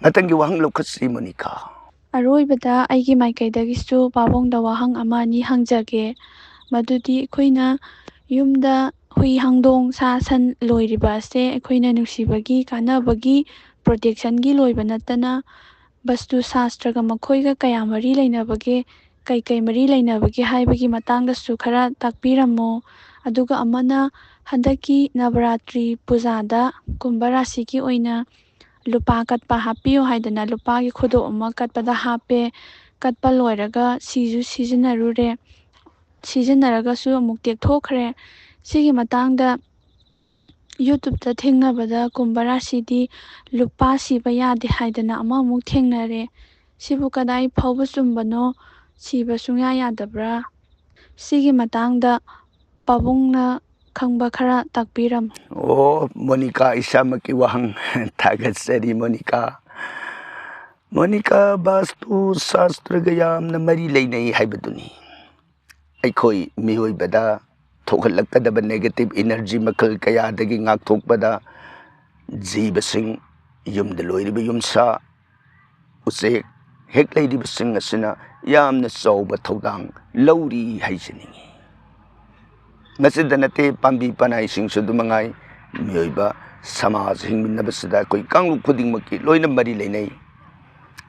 Natangi Wang Lokasi Monica Aroibada Aigi Maikaidagistu Babong da Wahang Amani Hangjage Madudi Koina Yumda Hui Hangdong Sa San Loiribase Koina Nusibagi Kana Bagi Protection Gi Loibanatana Bastu Sastraga Makoiga Kayamari Lainabage Kai Mari Lainabage Haibagi Matanga Sukara Takpiramo Aduga Amana Handaki Navaratri Puzada Kumbarasiki Oina Lupa Katpa Happio Haidana Lupagi Kudo Uma Katpada Hape Katpa Loiraga Sizu Seasonarure Seasonaragasu Muktek Tokre Sigi Matanga YouTube the Tingnabada Kumbarasidi Lupa Siba de Haidana Ama Muktengnare Sibukadai Paubusumbano Siba Sunya Yadabra Sigi Matanga Pabungna Kangba Kara Takbiram. Oh, Monica Isamaki Wang Tagatsari Monica Monica Bastu Sastragayam Namari Lane Haibaduni Aikoi Mihoi Bada Tokalakadaba negative energy Makal Kaya Daging Aktok Bada Zibasing Yum the Loidiba Yumsa Use Hek Lady Basing Asina Yam the Soba Todang Lodi Haisening Nasidanate Pambi Panai Sing Sudumangai Mioiba Samaz Hingminabasada Koi Kangu Pudding Maki Loina Mari Lane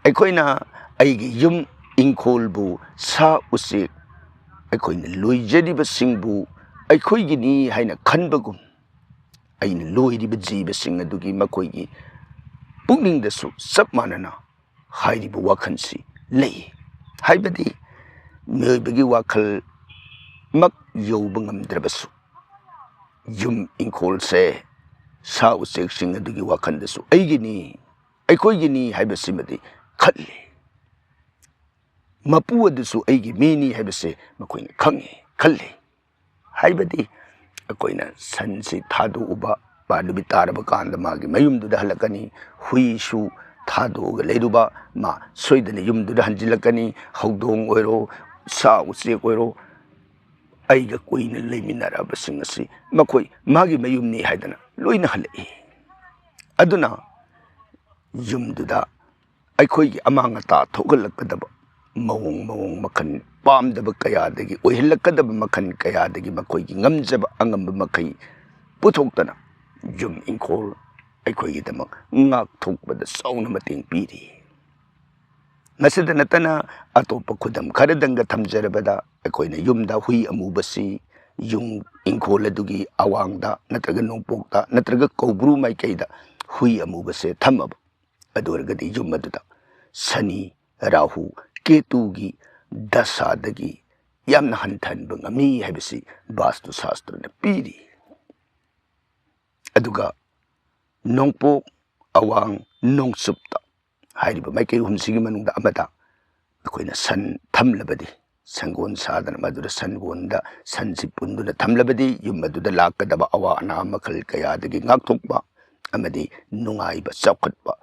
Aikoina Aigi Yum Inkolbu Sa Usik ꯑꯩꯈꯣꯏꯅ ꯂꯣꯏꯖꯔꯤꯕꯁꯤꯡꯕꯨ ꯑꯩꯈꯣꯏꯒꯤꯅꯤ ꯍꯥꯏꯅ ꯈꯟꯕꯒꯨꯝ ꯑꯩꯅ ꯂꯣꯏꯔꯤꯕ ꯖꯤꯕꯁꯤꯡ ꯑꯗꯨꯒꯤ ꯃꯈꯣꯏꯒꯤ ꯄꯨꯛꯅꯤꯡꯗꯁꯨ ꯆꯞ ꯃꯥꯟꯅꯅ ꯍꯥꯏꯔꯤꯕ ꯋꯥꯈꯜꯁꯤ ꯂꯩ ꯍꯥꯏꯕꯗꯤ ꯃꯤꯑꯣꯏꯕꯒꯤ ꯋꯥꯈꯜꯃꯛ ꯌꯧꯕ ꯉꯝꯗ꯭ꯔꯕꯁꯨ ꯌꯨꯝ ꯏꯪꯈꯣꯜꯁꯦ ꯁꯥ ꯎꯆꯦꯛꯁꯤꯡ ꯑꯗꯨꯒꯤ ꯋꯥꯈꯜꯗꯁꯨ ꯑꯩꯒꯤꯅꯤ ꯑꯩꯈꯣꯏꯒꯤꯅꯤ ꯍꯥꯏꯕꯁꯤꯃꯗꯤ ꯈꯜꯂꯤ ꯃꯄꯨ ꯑꯗꯨꯁꯨ ꯑꯩꯒꯤ ꯃꯤꯅꯤ ꯍꯥꯏꯕꯁꯦ ꯃꯈꯣꯏꯅ ꯈꯪꯉꯤ ꯈꯜꯂꯤ ꯍꯥꯏꯕꯗꯤ ꯑꯩꯈꯣꯏꯅ ꯁꯟꯁꯤ ꯊꯥꯗꯣꯛꯎꯕ ꯅꯨꯃꯤꯠ ꯇꯥꯔꯕ ꯀꯥꯟꯗ ꯃꯥꯒꯤ ꯃꯌꯨꯝꯗꯨꯗ ꯍꯜꯂꯛꯀꯅꯤ ꯍꯨꯏꯁꯨ ꯊꯥꯗꯣꯛꯑꯒ ꯂꯩꯔꯨꯕ ꯃꯥ ꯁꯣꯏꯗꯅ ꯌꯨꯝꯗꯨꯗ ꯍꯟꯖꯤꯜꯂꯛꯀꯅꯤ ꯍꯧꯗꯣꯡ ꯑꯣꯏꯔꯣ ꯁꯥ ꯎꯆꯦꯛ ꯑꯣꯏꯔꯣ ꯑꯩꯒ ꯀꯨꯏꯅ ꯂꯩꯃꯤꯟꯅꯔꯕꯁꯤꯡ ꯑꯁꯤ ꯃꯈꯣꯏ ꯃꯥꯒꯤ ꯃꯌꯨꯝꯅꯤ ꯍꯥꯏꯗꯅ ꯂꯣꯏꯅ ꯍꯜꯂꯛꯏ ꯑꯗꯨꯅ ꯌꯨꯝꯗꯨꯗ ꯑꯩꯈꯣꯏꯒꯤ ꯑꯃꯥꯡ ꯑꯇꯥ ꯊꯣꯛꯍꯜꯂꯛꯀꯗꯕ ꯃꯑꯣꯡ ꯃꯈꯜ ꯄꯥꯝꯗꯕ ꯀꯌꯥꯗꯒꯤ ꯑꯣꯏꯍꯜꯂꯛꯀꯗꯕ ꯃꯈꯜ ꯀꯌꯥꯗꯒꯤ ꯃꯈꯣꯏꯒꯤ ꯉꯝꯖꯕ ꯑꯉꯝꯕ ꯃꯈꯩ ꯄꯨꯊꯣꯛꯇꯅ ꯌꯨꯝ ꯏꯪꯈꯣꯜ ꯑꯩꯈꯣꯏꯒꯤꯗꯃꯛ ꯉꯥꯛꯊꯣꯛꯄꯗ ꯆꯥꯎꯅ ꯃꯇꯦꯡ ꯄꯤꯔꯤ ꯃꯁꯤꯗ ꯅꯠꯇꯅ ꯑꯇꯣꯞꯄ ꯈꯨꯗꯝ ꯈꯔꯗꯪꯒ ꯊꯝꯖꯔꯕꯗ ꯑꯩꯈꯣꯏꯅ ꯌꯨꯝꯗ ꯍꯨꯏ ꯑꯃꯨꯕꯁꯤ ꯌꯨꯝ ꯏꯪꯈꯣꯜ ꯑꯗꯨꯒꯤ ꯑꯋꯥꯡꯗ ꯅꯠꯇ꯭ꯔꯒ ꯅꯣꯡꯄꯣꯛꯇ ꯅꯠꯇ꯭ꯔꯒ ꯀꯧꯕ꯭ꯔꯨ ꯃꯥꯏꯀꯩꯗ ꯍꯨꯏ ꯑꯃꯨꯕꯁꯦ ꯊꯝꯃꯕ ꯑꯗꯨ ꯑꯣꯏꯔꯒꯗꯤ ꯌꯨꯝ ꯑꯗꯨꯗ ꯁꯅꯤ ꯔꯥꯍꯨ ꯀꯦꯇꯨꯒꯤ ꯗꯁꯥꯗꯒꯤ ꯌꯥꯝꯅ ꯍꯟꯊꯍꯟꯕ ꯉꯝꯃꯤ ꯍꯥꯏꯕꯁꯤ ꯚꯥꯁꯇꯨ ꯁꯥꯁꯇ꯭ꯔꯅ ꯄꯤꯔꯤ ꯑꯗꯨꯒ ꯅꯣꯡꯄꯣꯛ ꯑꯋꯥꯡ ꯅꯣꯡꯆꯨꯞꯇ ꯍꯥꯏꯔꯤꯕ ꯃꯥꯏꯀꯩ ꯑꯍꯨꯝꯁꯤꯒꯤ ꯃꯅꯨꯡꯗ ꯑꯃꯗ ꯑꯩꯈꯣꯏꯅ ꯁꯟ ꯊꯝꯂꯕꯗꯤ ꯁꯪꯒꯣꯜ ꯁꯥꯗꯅ ꯃꯗꯨꯗ ꯁꯟꯒꯣꯜꯗ ꯁꯟꯁꯤ ꯄꯨꯟꯗꯨꯅ ꯊꯝꯂꯕꯗꯤ ꯌꯨꯝ ꯑꯗꯨꯗ ꯂꯥꯛꯀꯗꯕ ꯑꯋꯥ ꯑꯅꯥ ꯃꯈꯜ ꯀꯌꯥꯗꯒꯤ ꯉꯥꯛꯊꯣꯛꯄ ꯑꯃꯗꯤ ꯅꯨꯡꯉꯥꯏꯕ ꯆꯥꯎꯈꯠꯄ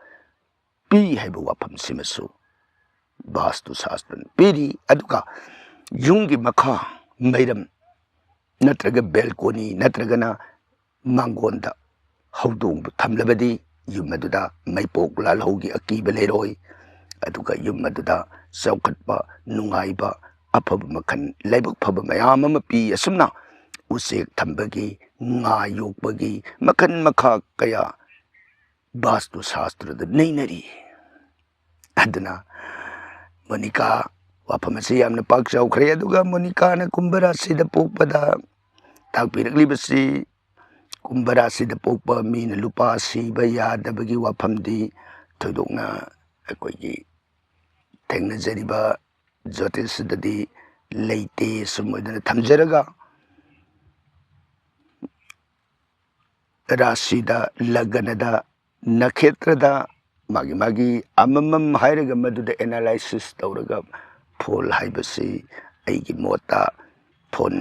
ꯄꯤ ꯍꯥꯏꯕ ꯋꯥꯐꯝꯁꯤꯃꯁꯨ ꯚꯥꯁꯇꯨ ꯁꯥꯁꯇ꯭ꯔꯅ ꯄꯤꯔꯤ ꯑꯗꯨꯒ ꯌꯨꯝꯒꯤ ꯃꯈꯥ ꯃꯩꯔꯝ ꯅꯠꯇ꯭ꯔꯒ ꯕꯦꯜꯀꯣꯅꯤ ꯅꯠꯇ꯭ꯔꯒꯅ ꯃꯥꯡꯒꯣꯟꯗ ꯍꯧꯗꯣꯡꯕꯨ ꯊꯝꯂꯕꯗꯤ ꯌꯨꯝ ꯑꯗꯨꯗ ꯃꯩꯄꯣꯛ ꯂꯥꯜꯍꯧꯒꯤ ꯑꯀꯤꯕ ꯂꯩꯔꯣꯏ ꯑꯗꯨꯒ ꯌꯨꯝ ꯑꯗꯨꯗ ꯆꯥꯎꯈꯠꯄ ꯅꯨꯡꯉꯥꯏꯕ ꯑꯐꯕ ꯃꯈꯜ ꯂꯥꯏꯕꯛ ꯐꯕ ꯃꯌꯥꯝ ꯑꯃ ꯄꯤ ꯑꯁꯨꯝꯅ ꯎꯆꯦꯛ ꯊꯝꯕꯒꯤ ꯉꯥ ꯌꯣꯛꯄꯒꯤ ꯃꯈꯜ ꯃꯈꯥ ꯀꯌꯥ ꯚꯥꯁꯇꯨ ꯁꯥꯁꯇ꯭ꯔꯗ ꯅꯩꯅꯔꯤ ꯑꯗꯨꯅ ꯃꯣꯅꯤꯀꯥ ꯋꯥꯐꯝ ꯑꯁꯤ ꯌꯥꯝꯅ ꯄꯥꯛ ꯆꯥꯎꯈ꯭ꯔꯦ ꯑꯗꯨꯒ ꯃꯣꯅꯤꯀꯥꯅ ꯀꯨꯝꯚ ꯔꯥꯁꯤꯗ ꯄꯣꯛꯄꯗ ꯇꯥꯛꯄꯤꯔꯛꯂꯤꯕꯁꯤ ꯀꯨꯝꯚ ꯔꯥꯁꯤꯗ ꯄꯣꯛꯄ ꯃꯤꯅ ꯂꯨꯄꯥ ꯁꯤꯕ ꯌꯥꯗꯕꯒꯤ ꯋꯥꯐꯝꯗꯤ ꯊꯣꯏꯗꯣꯛꯅ ꯑꯩꯈꯣꯏꯒꯤ ꯊꯦꯡꯅꯖꯔꯤꯕ ꯖꯣꯇꯤꯁꯗꯗꯤ ꯂꯩꯇꯦ ꯁꯨꯝ ꯑꯣꯏꯗꯅ ꯊꯝꯖꯔꯒ ꯔꯥꯁꯤꯗ ꯂꯒꯅꯗ ꯅꯈꯦꯇ꯭ꯔꯗ ꯃꯥꯒꯤ ꯑꯃꯃꯝ ꯍꯥꯏꯔꯒ ꯃꯗꯨꯗ ꯑꯦꯅꯥꯂꯥꯏꯁꯤꯁ ꯇꯧꯔꯒ ꯐꯣꯜ ꯍꯥꯏꯕꯁꯤ ꯑꯩꯒꯤ ꯃꯣꯠꯇ ꯐꯣꯟ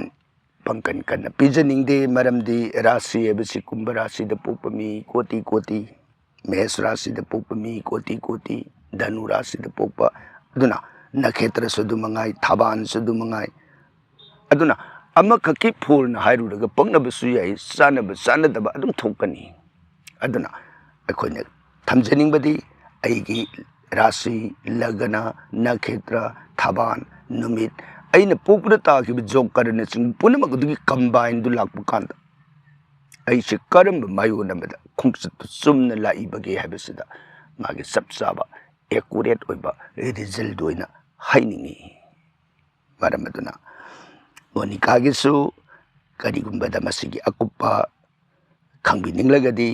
ꯄꯪꯀꯟ ꯀꯟꯅ ꯄꯤꯖꯅꯤꯡꯗꯦ ꯃꯔꯝꯗꯤ ꯔꯥꯁꯤ ꯍꯥꯏꯕꯁꯤ ꯀꯨꯝꯚ ꯔꯥꯁꯤꯗ ꯄꯣꯛꯄ ꯃꯤ ꯀꯣꯇꯤ ꯀꯣꯇꯤ ꯃꯦꯁ ꯔꯥꯁꯤꯗ ꯄꯣꯛꯄ ꯃꯤ ꯀꯣꯇꯤ ꯀꯣꯇꯤ ꯙꯅꯨ ꯔꯥꯁꯤꯗ ꯄꯣꯛꯄ ꯑꯗꯨꯅ ꯅꯈꯦꯇ꯭ꯔꯁꯨ ꯑꯗꯨꯃꯉꯥꯏ ꯊꯕꯥꯟꯁꯨ ꯑꯗꯨꯃꯉꯥꯏ ꯑꯗꯨꯅ ꯑꯃꯈꯛꯀꯤ ꯐꯣꯜꯅ ꯍꯥꯏꯔꯨꯔꯒ ꯄꯛꯅꯕꯁꯨ ꯌꯥꯏ ꯆꯥꯅꯕ ꯆꯥꯅꯗꯕ ꯑꯗꯨꯝ ꯊꯣꯛꯀꯅꯤ ꯑꯗꯨꯅ ꯑꯩꯈꯣꯏꯅ ꯊꯝꯖꯅꯤꯡꯕꯗꯤ ꯑꯩꯒꯤ ꯔꯥꯁꯤ ꯂꯒꯅ ꯅꯈꯦꯇ꯭ꯔ ꯊꯕꯥꯟ ꯅꯨꯃꯤꯠ ꯑꯩꯅ ꯄꯣꯛꯄꯗ ꯇꯥꯈꯤꯕ ꯖꯣꯕꯀꯔꯅꯆꯤꯡꯕ ꯄꯨꯝꯅꯃꯛ ꯑꯗꯨꯒꯤ ꯀꯝꯕꯥꯏꯟꯗꯨ ꯂꯥꯛꯄ ꯀꯥꯟꯗ ꯑꯩꯁꯦ ꯀꯔꯝꯕ ꯃꯥꯌꯣꯟ ꯑꯃꯗ ꯈꯣꯡꯆꯠꯇꯨ ꯆꯨꯝꯅ ꯂꯥꯛꯏꯕꯒꯦ ꯍꯥꯏꯕꯁꯤꯗ ꯃꯥꯒꯤ ꯆꯞ ꯆꯥꯕ ꯑꯦꯀꯨꯔꯦꯠ ꯑꯣꯏꯕ ꯔꯤꯖꯜꯗ ꯑꯣꯏꯅ ꯍꯥꯏꯅꯤꯡꯉꯤ ꯃꯔꯝ ꯑꯗꯨꯅ ꯃꯣꯅꯤꯀꯥꯒꯤꯁꯨ ꯀꯔꯤꯒꯨꯝꯕꯗ ꯃꯁꯤꯒꯤ ꯑꯀꯨꯞꯄ ꯈꯪꯕꯤꯅꯤꯡꯂꯒꯗꯤ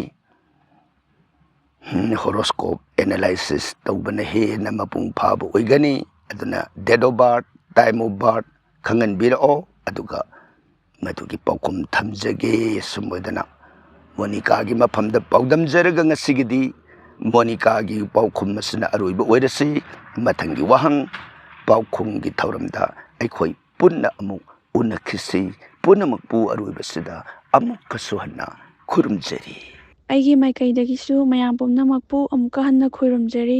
ꯍꯣꯔꯣꯁꯀꯣꯞ ꯑꯦꯅꯥꯂꯥꯏꯁꯤꯁ ꯇꯧꯕꯅ ꯍꯦꯟꯅ ꯃꯄꯨꯡ ꯐꯥꯕ ꯑꯣꯏꯒꯅꯤ ꯑꯗꯨꯅ date of birth time of birth ꯈꯪꯍꯟꯕꯤꯔꯛꯑꯣ ꯑꯗꯨꯒ ꯃꯗꯨꯒꯤ ꯄꯥꯎꯈꯨꯝ ꯊꯝꯖꯒꯦ ꯁꯨꯝ ꯑꯣꯏꯗꯅ ꯃꯣꯅꯤꯀꯥꯒꯤ ꯃꯐꯝꯗ ꯄꯥꯎꯗꯝꯖꯔꯒ ꯉꯁꯤꯒꯤꯗꯤ ꯃꯣꯅꯤꯀꯥꯒꯤ ꯄꯥꯎꯈꯨꯝ ꯑꯁꯤꯅ ꯑꯔꯣꯏꯕ ꯑꯣꯏꯔꯁꯤ ꯃꯊꯪꯒꯤ ꯋꯥꯍꯪ ꯄꯥꯎꯈꯨꯝꯒꯤ ꯊꯧꯔꯝꯗ ꯑꯩꯈꯣꯏ ꯄꯨꯟꯅ ꯑꯃꯨꯛ ꯎꯅꯈꯤꯁꯤ ꯄꯨꯝꯅꯃꯛꯄꯨ ꯑꯔꯣꯏꯕꯁꯤꯗ ꯑꯃꯨꯛꯀꯁꯨ ꯍꯟꯅ ꯈꯨꯔꯨꯝꯖꯔꯤ ꯑꯩꯒꯤ ꯃꯥꯏꯀꯩꯗꯒꯤꯁꯨ ꯃꯌꯥꯝ ꯄꯨꯝꯅꯃꯛꯄꯨ ꯑꯃꯨꯛꯀ ꯍꯟꯅ ꯈꯨꯔꯨꯝꯖꯔꯤ